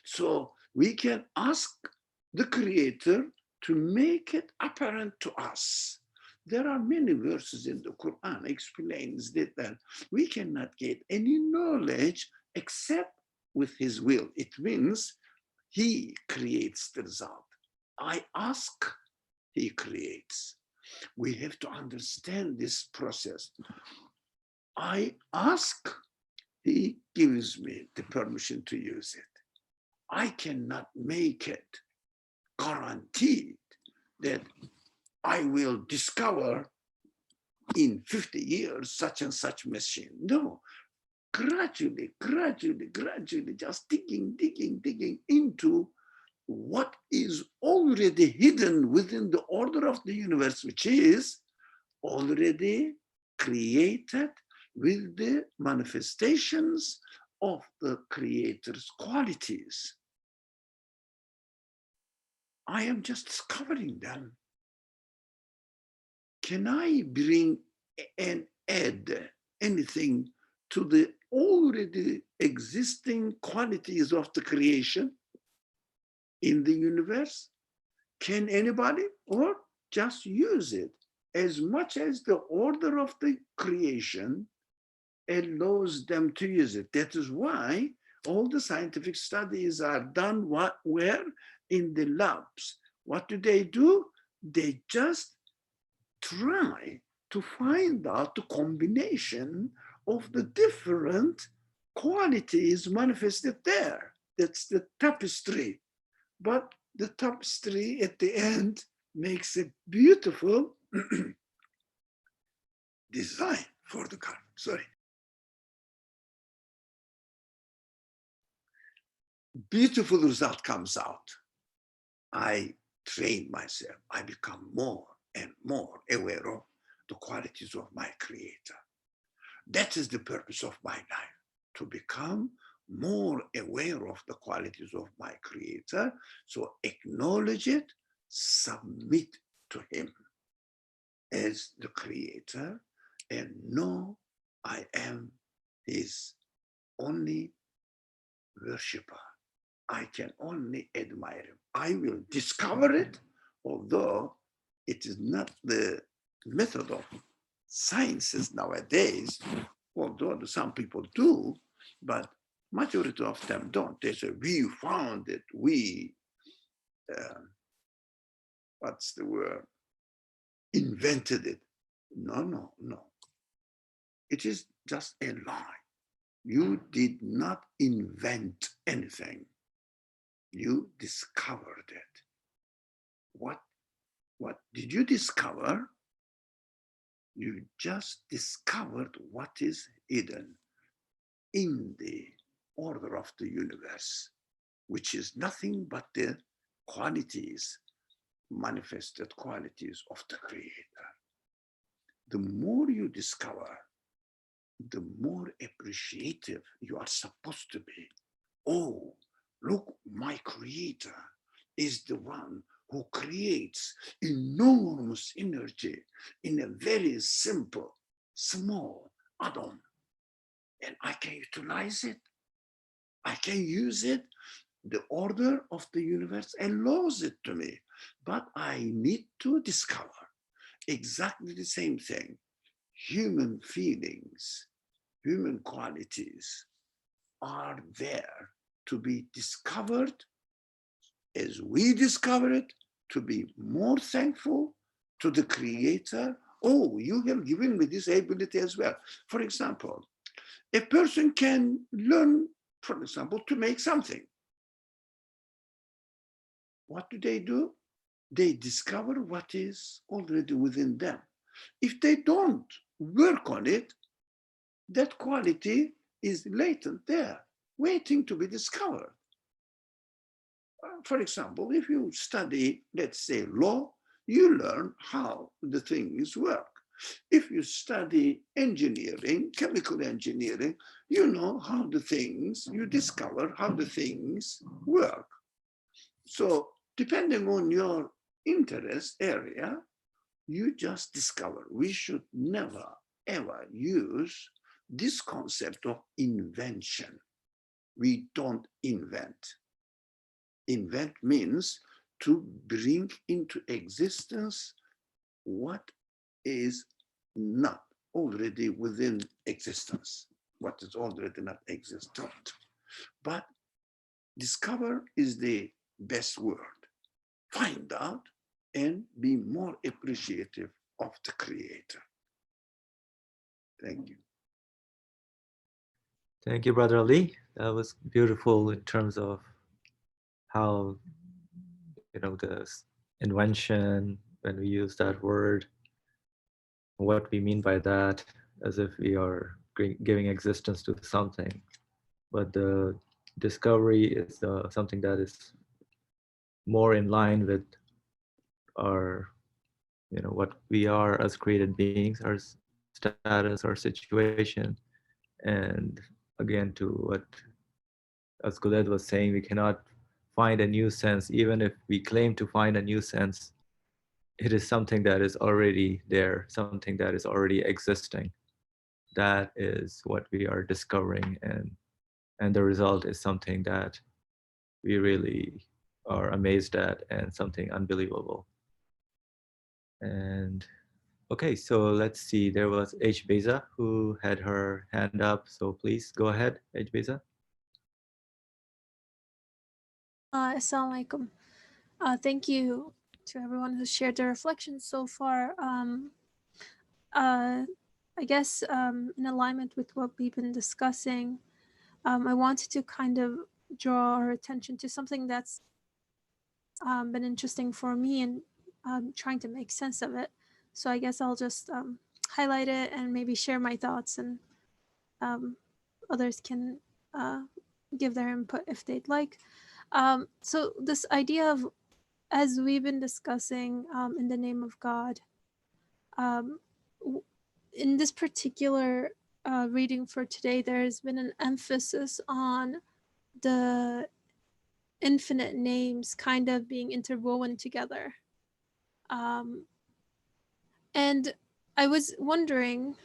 So we can ask the creator to make it apparent to us. There are many verses in the Quran explains that we cannot get any knowledge except with his will. It means he creates the result. I ask, he creates. We have to understand this process. I ask, he gives me the permission to use it. I cannot make it guaranteed that I will discover in 50 years such and such machine. No, gradually, just digging into what is already hidden within the order of the universe, which is already created with the manifestations of the creator's qualities. I am just discovering them. Can I bring and add anything to the already existing qualities of the creation in the universe? Can anybody? Or just use it as much as the order of the creation allows them to use it. That is why all the scientific studies are done where? In the labs. What do? They just try to find out the combination of the different qualities manifested there. That's the tapestry. But the tapestry at the end makes a beautiful design for the garment. Sorry. Beautiful result comes out. I train myself. I become more and more aware of the qualities of my Creator. That is the purpose of my life, to become more aware of the qualities of my Creator. So acknowledge it, submit to Him as the Creator, and know I am His only worshipper. I can only admire Him. I will discover it, although it is not the method of sciences nowadays, although some people do, but majority of them don't. They say, we found it, what's the word, invented it. No, no, no. It is just a lie. You did not invent anything. You discovered it. What did you discover? You just discovered what is hidden in the order of the universe, which is nothing but the qualities, manifested qualities of the Creator. The more you discover, the more appreciative you are supposed to be. Oh, look, my Creator is the one who creates enormous energy in a very simple, small atom. And I can utilize it. I can use it. The order of the universe allows it to me. But I need to discover exactly the same thing. Human feelings, human qualities are there to be discovered as we discover it, to be more thankful to the Creator. Oh, you have given me this ability as well. For example, a person can learn, for example, to make something. What do? They discover what is already within them. If they don't work on it, that quality is latent there, waiting to be discovered. For example, if you study, let's say, law, you learn how the things work. If you study engineering, chemical engineering, you know how the things, you discover how the things work. So depending on your interest area, you just discover. We should never, ever use this concept of invention. We don't invent. Invent means to bring into existence what is not already within existence, what is already not existent. But discover is the best word. Find out and be more appreciative of the Creator. Thank you. Thank you, Brother Ali. That was beautiful in terms of how, the invention, when we use that word, what we mean by that, as if we are giving existence to something. But the discovery is something that is more in line with our, what we are as created beings, our status, our situation. And again, to what as Guled was saying, we cannot find a new sense. Even if we claim to find a new sense, it is something that is already there, something that is already existing. That is what we are discovering, and the result is something that we really are amazed at and something unbelievable. And okay, so let's see. There was H. Beza who had her hand up. So please go ahead, H. Beza. Assalamu alaikum. Thank you, to everyone who's shared their reflections so far. I guess in alignment with what we've been discussing, I wanted to kind of draw our attention to something that's been interesting for me and trying to make sense of it. So I guess I'll just highlight it and maybe share my thoughts, and others can give their input if they'd like. So this idea of, as we've been discussing in the name of God, in this particular reading for today, there's been an emphasis on the infinite names kind of being interwoven together. And I was wondering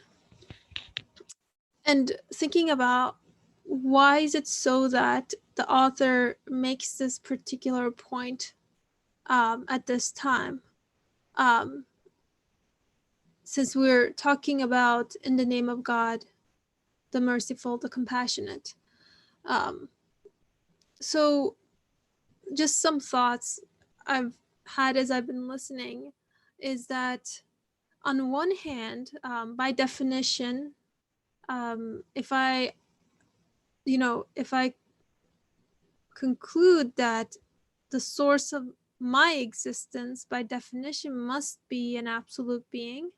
and thinking about, why is it so that the author makes this particular point at this time? Since we're talking about in the name of God, the merciful, the compassionate. So just some thoughts I've had as I've been listening is that on one hand, by definition, if I conclude that the source of my existence by definition must be an absolute being,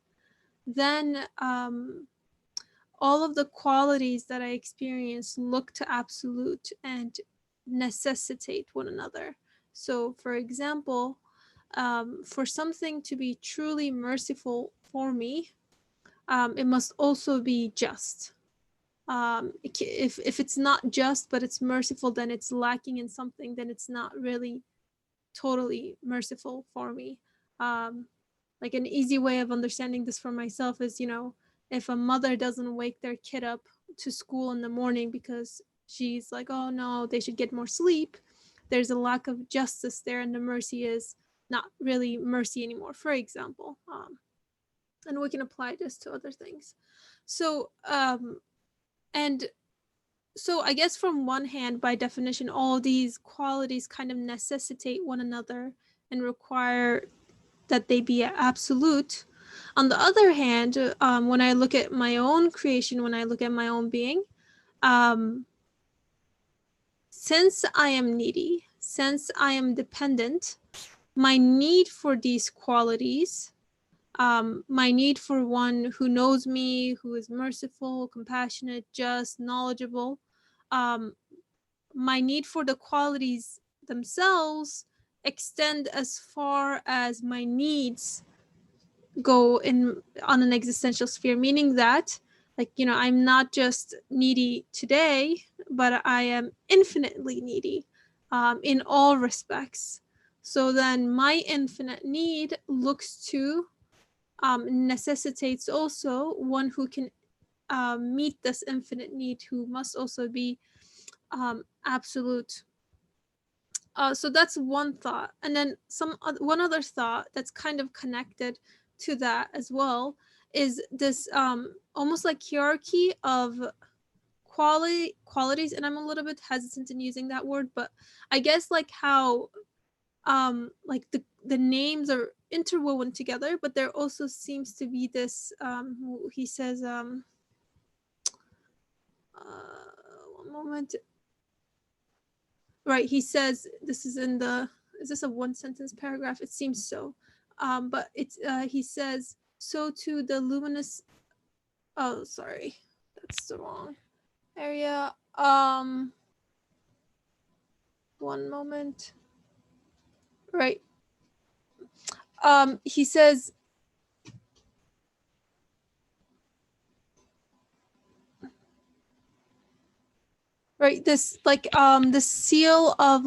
then all of the qualities that I experience look to absolute and necessitate one another. So, for example, for something to be truly merciful for me, it must also be just. If it's not just, but it's merciful, then it's lacking in something, then it's not really totally merciful for me. Like an easy way of understanding this for myself is, if a mother doesn't wake their kid up to school in the morning because she's like, oh no, they should get more sleep, there's a lack of justice there, and the mercy is not really mercy anymore, for example. And we can apply this to other things. So, and so I guess from one hand, by definition, all these qualities kind of necessitate one another and require that they be absolute. On the other hand, when I look at my own creation, when I look at my own being, since I am needy, since I am dependent, my need for these qualities, my need for one who knows me, who is merciful, compassionate, just, knowledgeable, my need for the qualities themselves extend as far as my needs go on an existential sphere, meaning that, I'm not just needy today, but I am infinitely needy in all respects. So then my infinite need looks to, necessitates also one who can meet this infinite need, who must also be absolute. So that's one thought. And then one other thought that's kind of connected to that as well is this almost like hierarchy of qualities. And I'm a little bit hesitant in using that word, but I guess like how like the names are interwoven together, but there also seems to be this he says one moment. Right, he says, this is this a one sentence paragraph? It seems so. But it's he says, so to the luminous, oh sorry, that's the wrong area. One moment. Right. He says, right, this the seal of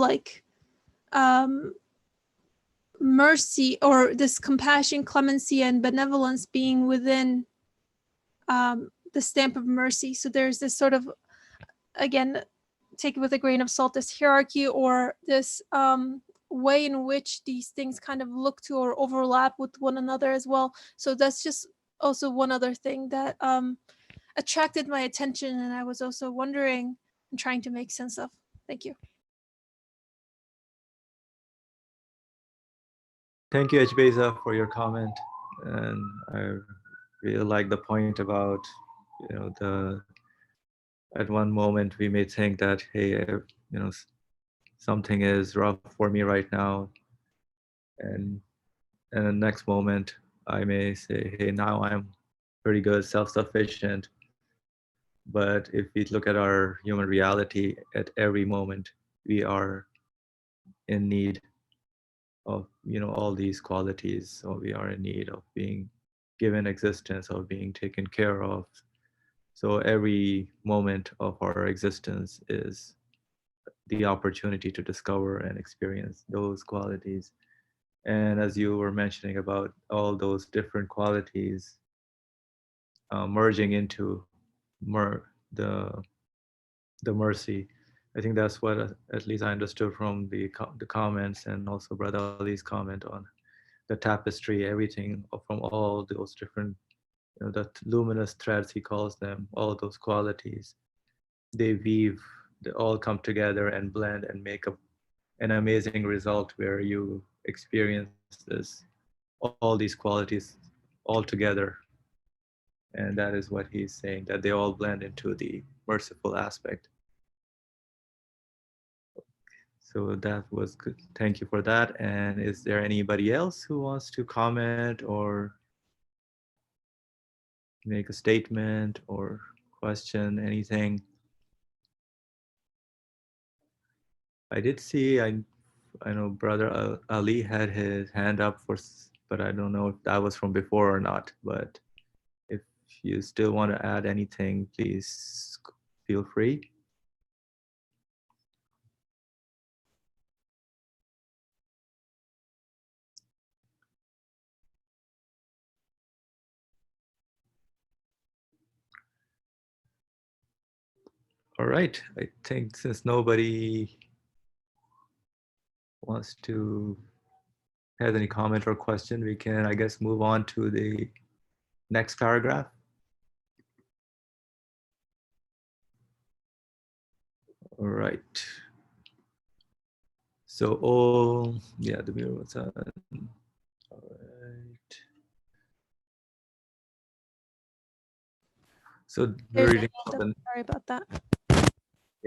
mercy, or this compassion, clemency, and benevolence being within the stamp of mercy. So there's this sort of, again, take it with a grain of salt, this hierarchy, or this way in which these things kind of look to or overlap with one another as well. So that's just also one other thing that attracted my attention, and I was also wondering and trying to make sense of. Thank you. Thank you, Beza, for your comment. And I really like the point about, at one moment we may think that, hey, something is rough for me right now. And the next moment I may say, hey, now I'm pretty good, self-sufficient. But if we look at our human reality, at every moment we are in need of all these qualities. So we are in need of being given existence, of being taken care of. So every moment of our existence is the opportunity to discover and experience those qualities. And as you were mentioning about all those different qualities merging into the mercy, I think that's what at least I understood from the comments, and also Brother Ali's comment on the tapestry, everything from all those different, the luminous threads, he calls them, all those qualities, they weave, they all come together and blend and make an amazing result where you experience all these qualities all together. And that is what he's saying, that they all blend into the merciful aspect. So that was good. Thank you for that. And is there anybody else who wants to comment or make a statement or question anything? I did see, I know Brother Ali had his hand up but I don't know if that was from before or not. But if you still want to add anything, please feel free. All right, I think since nobody wants to have any comment or question, we can, I guess, move on to the next paragraph. All right. So, the mirror was on. All right. So we're reading from Sorry about that.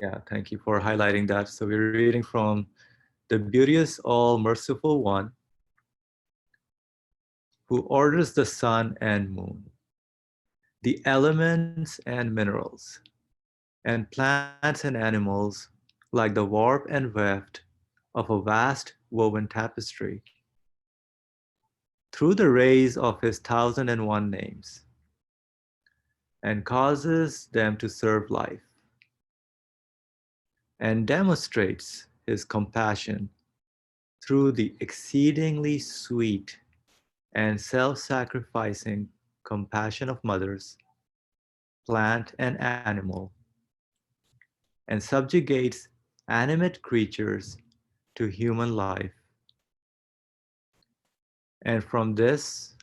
Yeah, thank you for highlighting that. So we're reading from the Beauteous All-Merciful One, who orders the sun and moon, the elements and minerals, and plants and animals like the warp and weft of a vast woven tapestry, through the rays of his 1001 names, and causes them to serve life, and demonstrates his compassion through the exceedingly sweet and self-sacrificing compassion of mothers, plant and animal, and subjugates animate creatures to human life. And from this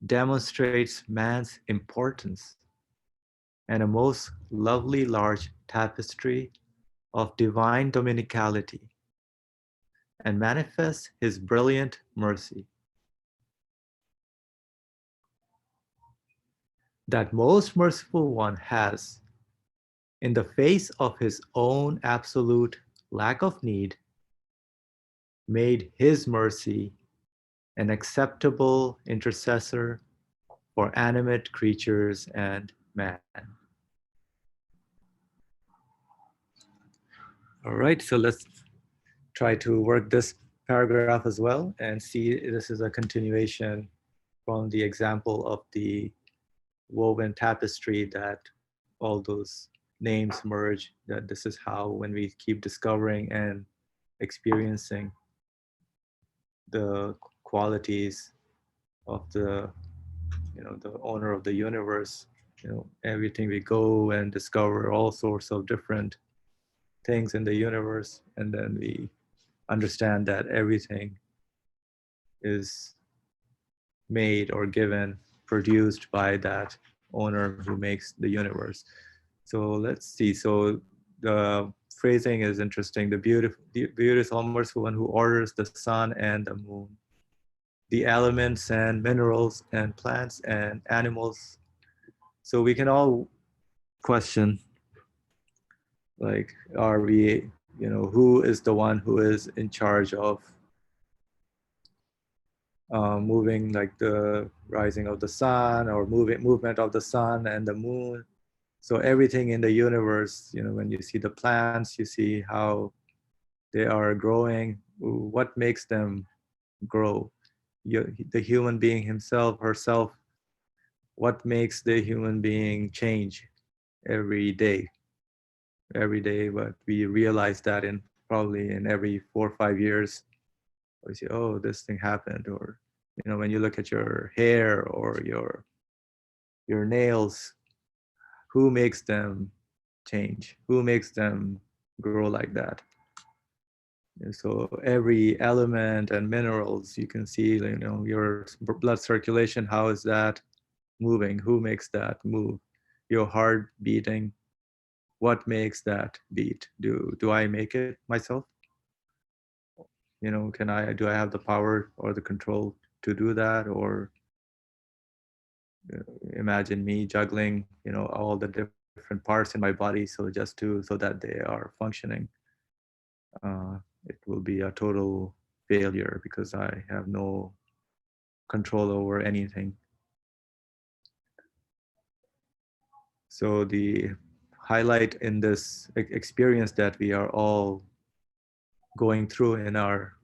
demonstrates man's importance and a most lovely large tapestry of divine dominicality, and manifests his brilliant mercy. That most merciful one has, in the face of his own absolute lack of need, made his mercy an acceptable intercessor for animate creatures and man. All right, so let's try to work this paragraph as well and see this is a continuation from the example of the woven tapestry, that all those names merge, that this is how, when we keep discovering and experiencing the qualities of the owner of the universe, everything, we go and discover all sorts of different things in the universe, and then we understand that everything is made or given, produced by that owner who makes the universe. So let's see. So the phrasing is interesting. The beauteous all-merciful one who orders the sun and the moon, the elements and minerals and plants and animals. So we can all question, like, are we, who is the one who is in charge of moving, like the rising of the sun, or movement of the sun and the moon. So everything in the universe, when you see the plants, you see how they are growing, what makes them grow. The human being himself, herself, what makes the human being change every day, but we realize that in probably in every 4 or 5 years, we say, oh, this thing happened. Or when you look at your hair or your nails, who makes them change, who makes them grow like that? And so every element and minerals, you can see, your blood circulation, how is that moving, who makes that move? Your heart beating, what makes that beat? Do I make it myself? Do I have the power or the control to do that? Or imagine me juggling, all the different parts in my body, so that they are functioning. It will be a total failure because I have no control over anything. So the highlight in this experience that we are all going through in our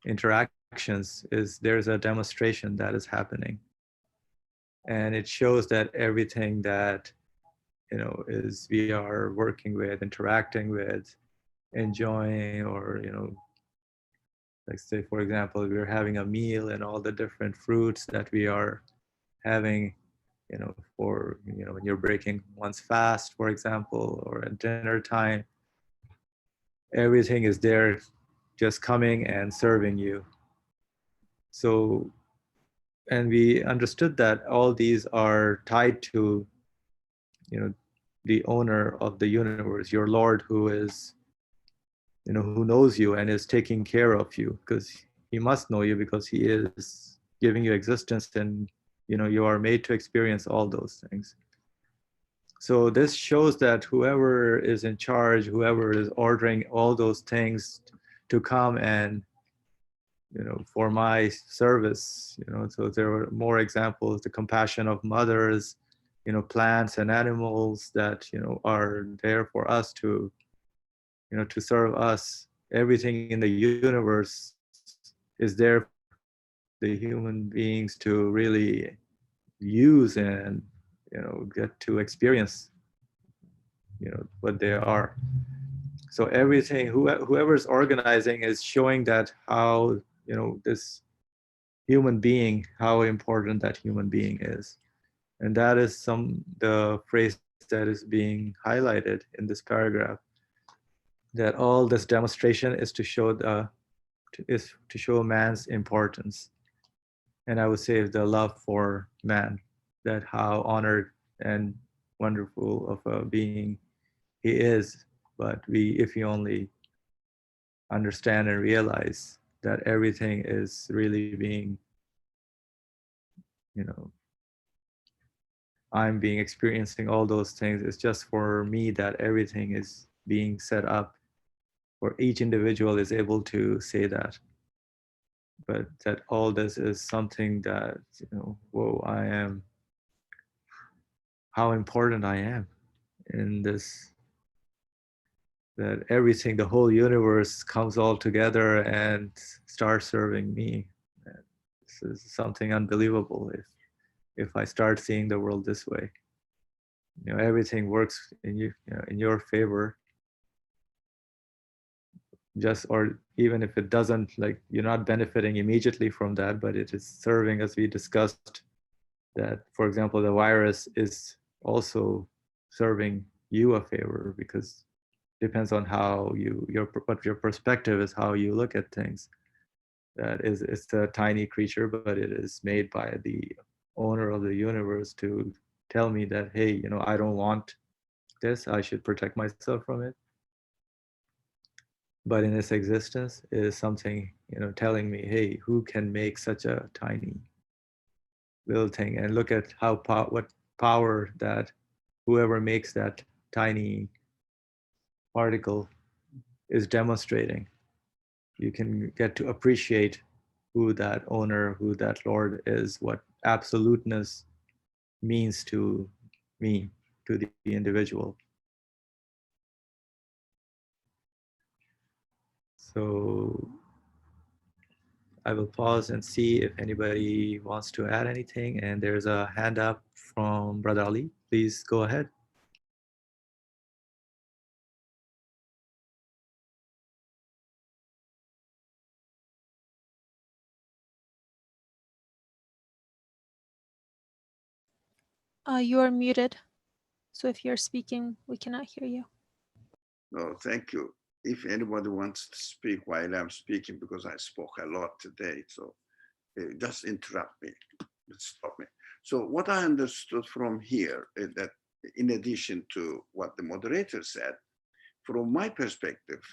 interactions is there's a demonstration that is happening. And it shows that everything that, is we are working with, interacting with, enjoying, or, like say, for example, we're having a meal and all the different fruits that we are having, for, when you're breaking one's fast, for example, or at dinner time, everything is there just coming and serving you. So, and we understood that all these are tied to, the owner of the universe, your Lord, who is, who knows you and is taking care of you, because he must know you, because he is giving you existence, and you are made to experience all those things. So this shows that whoever is in charge, whoever is ordering all those things to come and, for my service, so there were more examples, the compassion of mothers, plants and animals that, are there for us to, to serve us. Everything in the universe is there for the human beings to really use and, get to experience, what they are. So everything, whoever's organizing is showing that how, this human being, how important that human being is. And that is the phrase that is being highlighted in this paragraph, that all this demonstration is to show man's importance. And I would say the love for man, that how honored and wonderful of a being he is. But if you only understand and realize that everything is really being, I'm being experiencing all those things, it's just for me that everything is being set up, or each individual is able to say that. But that all this is something that, whoa, I am, how important I am in this, that everything, the whole universe comes all together and starts serving me. This is something unbelievable if I start seeing the world this way. Everything works in in your favor. Just, or even if it doesn't, like, you're not benefiting immediately from that, but it is serving, as we discussed, that, for example, the virus is also serving you a favor, because it depends on how what your perspective is, how you look at things. That is, it's a tiny creature, but it is made by the owner of the universe to tell me that, hey, I don't want this, I should protect myself from it. but in its existence it is something, telling me, hey, who can make such a tiny little thing? And look at what power that whoever makes that tiny particle is demonstrating. You can get to appreciate who that owner, who that Lord is, what absoluteness means to me, to the individual. So I will pause and see if anybody wants to add anything. And there's a hand up from Brother Ali. Please go ahead. You are muted. So if you're speaking, we cannot hear you. No, thank you. If anybody wants to speak while I'm speaking, because I spoke a lot today, so just interrupt me, stop me. So what I understood from here is that in addition to what the moderator said, from my perspective,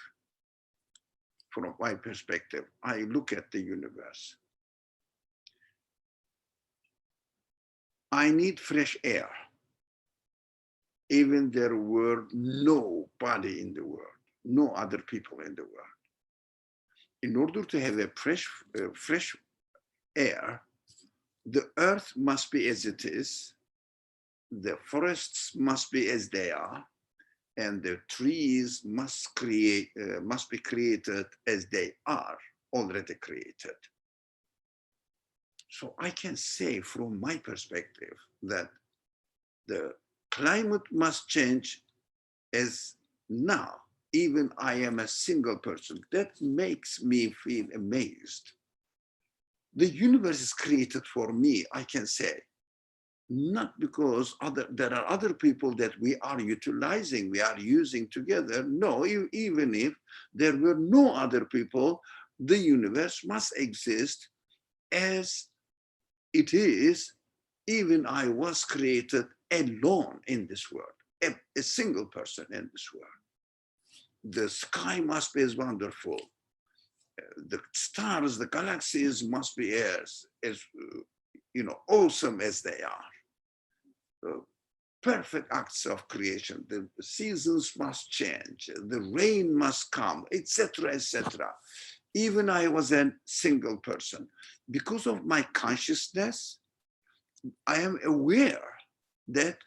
I look at the universe. I need fresh air. Even there were nobody in the world, no other people in the world. In order to have a fresh air, the earth must be as it is, the forests must be as they are, and the trees must be created as they are already created. So I can say from my perspective that the climate must change as now. Even I am a single person. That makes me feel amazed. The universe is created for me, I can say. Not because there are other people that we are utilizing, we are using together. No, even if there were no other people, the universe must exist as it is. Even I was created alone in this world, a single person in this world. The sky must be as wonderful. The stars, the galaxies must be as awesome as they are. Perfect acts of creation. The seasons must change. The rain must come, etc., etc. Even I was a single person. Because of my consciousness, I am aware that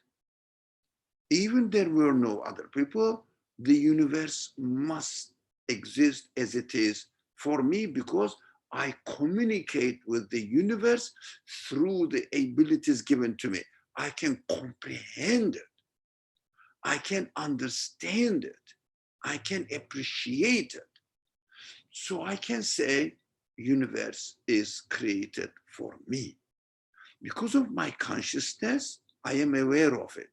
even there were no other people, the universe must exist as it is for me, because I communicate with the universe through the abilities given to me. I can comprehend it. I can understand it. I can appreciate it. So I can say universe is created for me. Because of my consciousness, I am aware of it.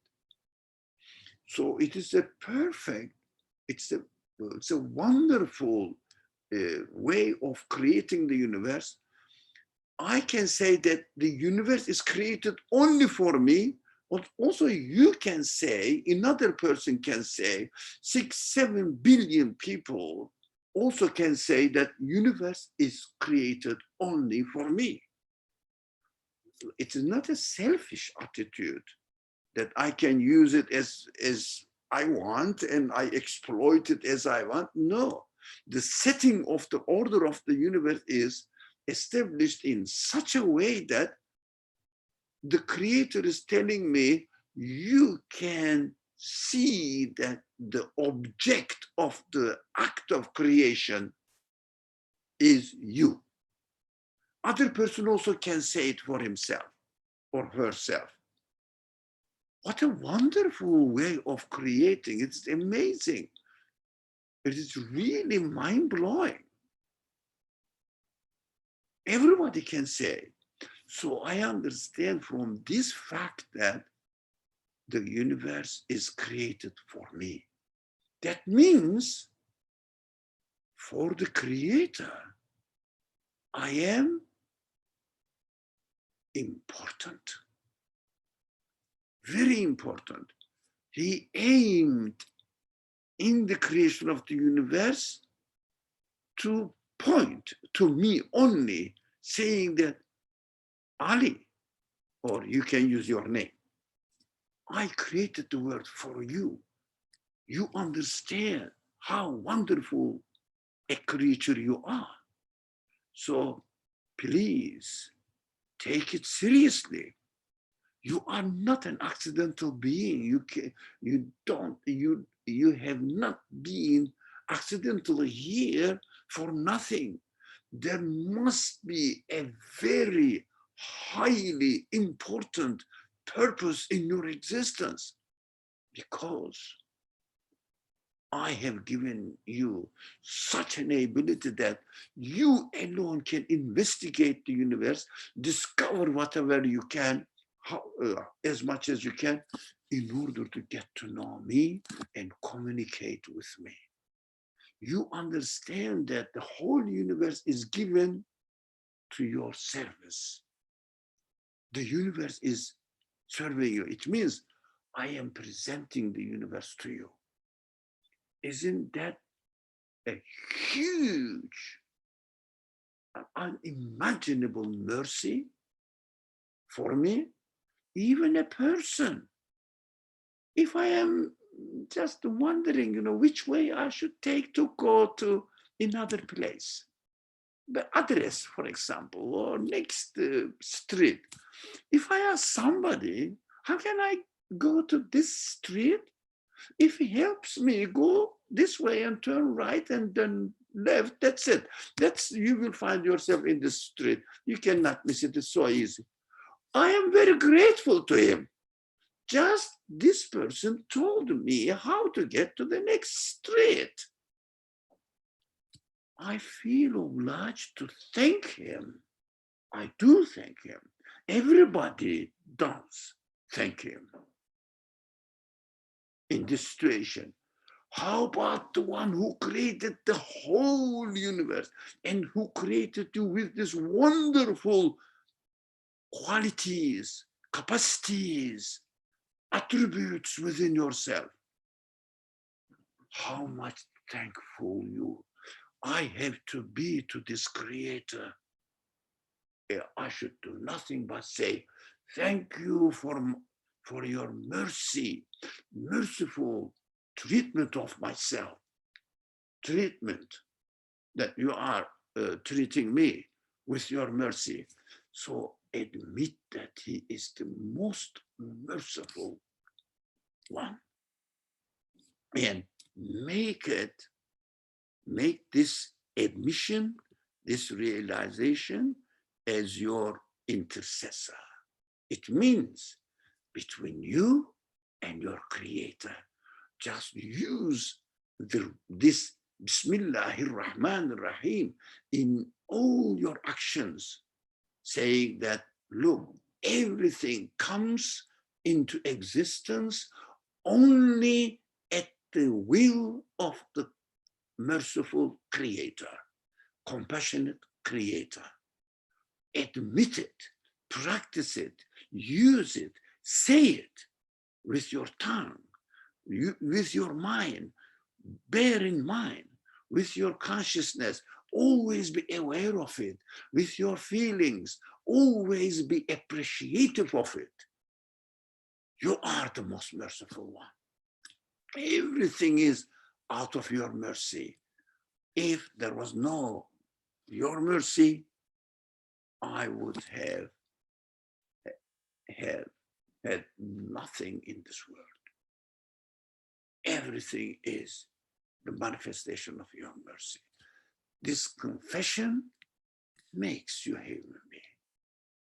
So it is a perfect, it's a wonderful way of creating the universe. I can say that the universe is created only for me, but also you can say, another person can say, 6-7 billion people also can say that universe is created only for me. It is not a selfish attitude that I can use it as I want and I exploit it as I want. No, the setting of the order of the universe is established in such a way that the creator is telling me, you can see that the object of the act of creation is you. Other person also can say it for himself or herself. What a wonderful way of creating. It's amazing. It is really mind-blowing. Everybody can say. So I understand from this fact that the universe is created for me. That means for the creator, I am important. Very important. He aimed in the creation of the universe to point to me only, saying that, Ali, or you can use your name, I created the world for you. You understand how wonderful a creature you are. So please take it seriously. You are not an accidental being. You have not been accidentally here for nothing. There must be a very highly important purpose in your existence, because I have given you such an ability that you alone can investigate the universe, discover whatever you can, as much as you can, in order to get to know me and communicate with me. You understand that the whole universe is given to your service. The universe is serving you. It means I am presenting the universe to you. Isn't that a huge, unimaginable mercy for me? Even a person, if I am just wondering, which way I should take to go to another place, the address, for example, or next street. If I ask somebody, how can I go to this street? If he helps me go this way and turn right and then left, that's it. You will find yourself in the street. You cannot miss it. It's so easy. I am very grateful to him. Just this person told me how to get to the next street. I feel obliged to thank him. I do thank him. Everybody does thank him in this situation. How about the one who created the whole universe and who created you with these wonderful qualities, capacities, attributes within yourself? How much thankful I have to be to this creator. I should do nothing but say, thank you for your mercy, merciful treatment of myself, treatment that you are treating me with your mercy. So admit that he is the most merciful one, and make this admission, this realization as your intercessor. It means between you and your creator. Just use this Bismillahir-Rahmanir-Rahim in all your actions, saying that, look, everything comes into existence only at the will of the merciful creator, compassionate creator. Admit it, practice it, use it, say it with your tongue, with your mind, bear in mind, with your consciousness, always be aware of it, with your feelings, always be appreciative of it. You are the most merciful one. Everything is out of your mercy. If there was no your mercy, I would have had nothing in this world. Everything is the manifestation of your mercy. This confession makes you human being.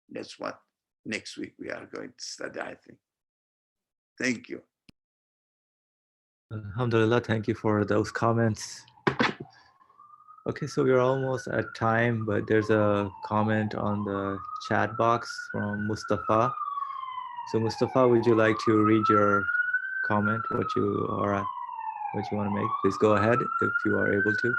That's what next week we are going to study, I think. Thank you. Alhamdulillah, thank you for those comments. Okay, so we're almost at time, but there's a comment on the chat box from Mustafa. So Mustafa, would you like to read your comment, what you want to make? Please go ahead if you are able to.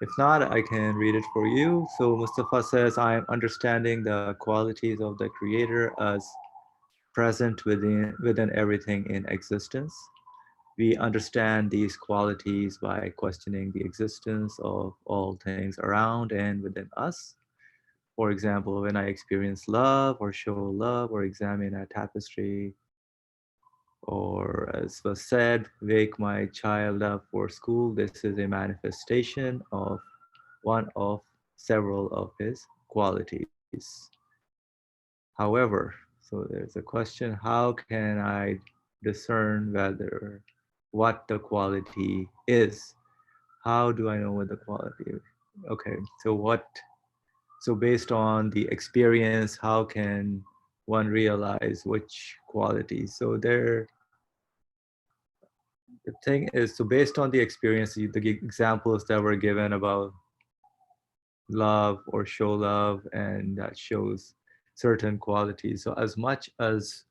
If not, I can read it for you. So Mustafa says, I am understanding the qualities of the Creator as present within everything in existence. We understand these qualities by questioning the existence of all things around and within us. For example, when I experience love or show love or examine a tapestry, or as was said, wake my child up for school, this is a manifestation of one of several of his qualities. However, so there's a question, how can I discern what the quality is? How do I know what the quality is? Okay, so based on the experience, how can one realize which quality? So the thing is, so based on the experience, the examples that were given about love or show love, and that shows certain qualities. So as much as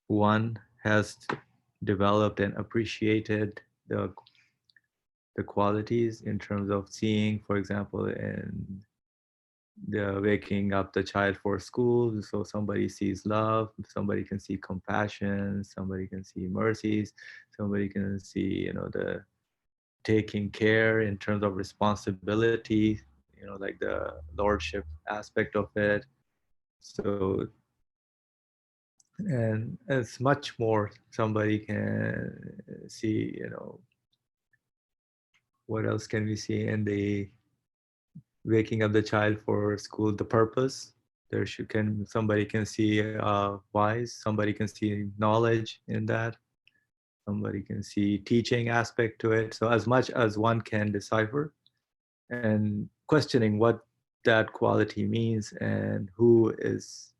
one has developed and appreciated the qualities in terms of seeing, for example, in the waking up the child for school, so somebody sees love, somebody can see compassion, somebody can see mercies, somebody can see, the taking care in terms of responsibility, like the lordship aspect of it. So, and it's much more. Somebody can see, what else can we see in the waking up the child for school, the purpose. Somebody can see wise, somebody can see knowledge in that, somebody can see teaching aspect to it. So as much as one can decipher and questioning what that quality means and who is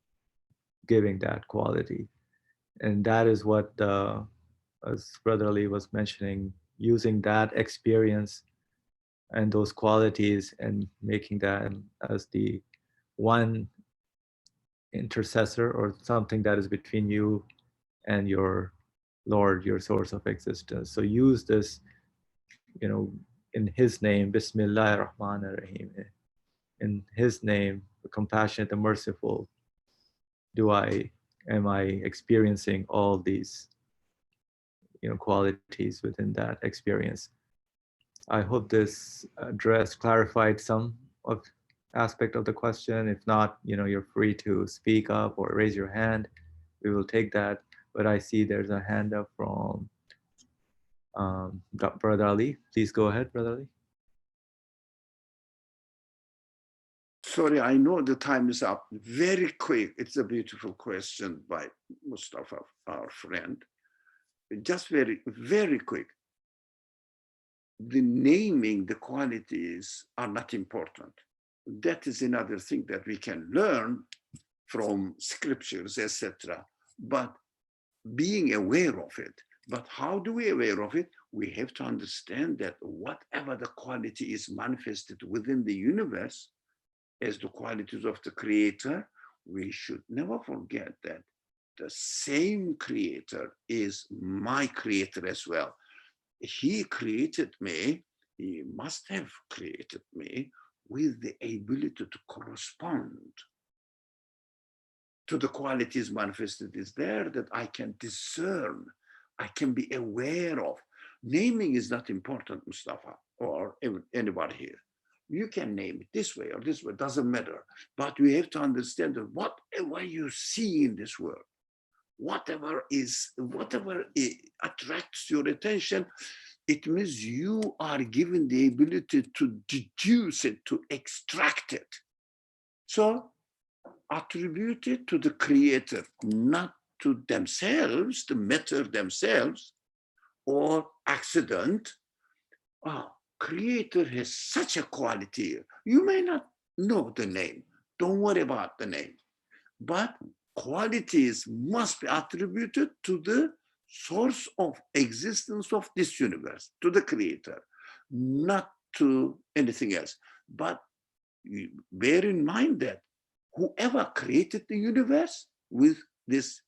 giving that quality. And that is what, as Brother Ali was mentioning, using that experience and those qualities and making that as the one intercessor or something that is between you and your Lord, your source of existence. So use this, in His name, Bismillah ar-Rahman ar-Rahim. In His name, the compassionate, the merciful, am I experiencing all these, qualities within that experience. I hope this clarified some of aspect of the question. If not, you're free to speak up or raise your hand. We will take that. But I see there's a hand up from Brother Ali. Please go ahead, Brother Ali. Sorry, I know the time is up. Very quick. It's a beautiful question by Mustafa, our friend. Just very, very quick. The naming the qualities are not important. That is another thing that we can learn from scriptures, etc. But being aware of it. But how do we aware of it? We have to understand that whatever the quality is manifested within the universe as the qualities of the Creator, we should never forget that the same Creator is my Creator as well. He created me, He must have created me with the ability to correspond to the qualities manifested is there that I can discern, I can be aware of. Naming is not important, Mustafa, or anybody here. You can name it this way or this way, doesn't matter. But we have to understand that whatever you see in this world, whatever attracts your attention, it means you are given the ability to deduce it, to extract it. So attribute it to the Creator, not to themselves, the matter themselves, or accident. Creator has such a quality. You may not know the name. Don't worry about the name. But qualities must be attributed to the source of existence of this universe, to the Creator, not to anything else. But bear in mind that whoever created the universe with this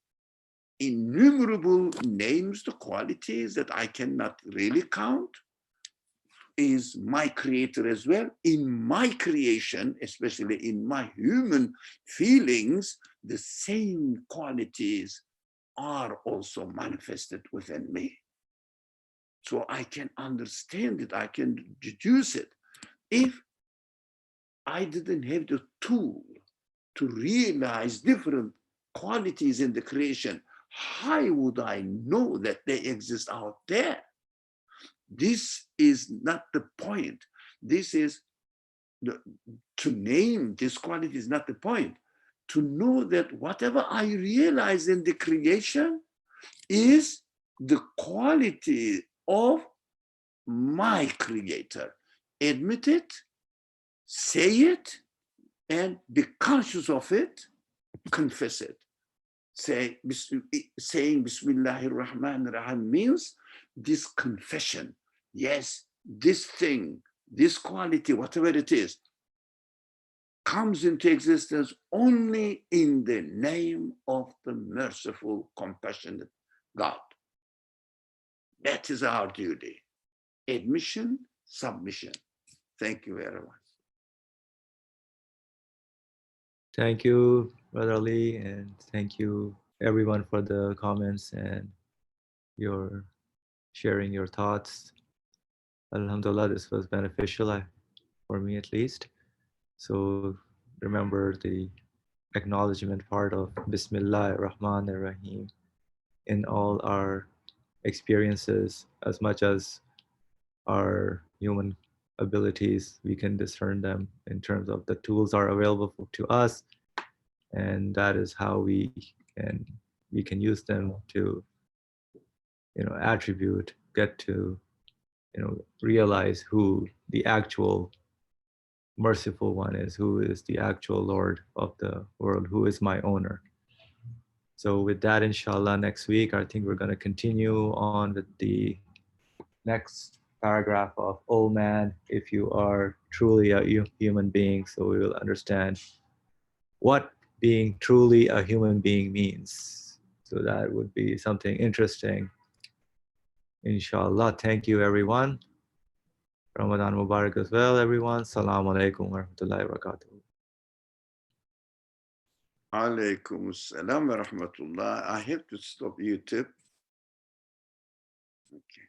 innumerable names, the qualities that I cannot really count, is my creator as well. In my creation, especially in my human feelings, the same qualities are also manifested within me. So I can understand it, I can deduce it. If I didn't have the tool to realize different qualities in the creation, how would I know that they exist out there? This is not the point. This is to name this quality is not the point. To know that whatever I realize in the creation is the quality of my creator. Admit it, say it, and be conscious of it, confess it. Saying Bismillahir Rahmanir Rahim means this confession. Yes, this thing, this quality, whatever it is, comes into existence only in the name of the merciful, compassionate God. That is our duty. Admission, submission. Thank you very much. Thank you, Brother Ali, and thank you everyone for the comments and your sharing your thoughts. Alhamdulillah, this was beneficial for me at least. So remember the acknowledgement part of Bismillah ar-Rahman ar-Rahim in all our experiences. As much as our human abilities, we can discern them in terms of the tools are available to us, and that is how we can use them to attribute, get to realize who the actual merciful one is, who is the actual Lord of the world, who is my owner. So with that, inshallah, next week, I think we're going to continue on with the next paragraph of, oh man, if you are truly a human being. So we will understand what being truly a human being means. So that would be something interesting. Inshallah. Thank you, everyone. Ramadan Mubarak as well, everyone. Assalamu alaikum wa rahmatullahi wa barakatuh. Alaikum assalam wa rahmatullah. I have to stop YouTube. Okay.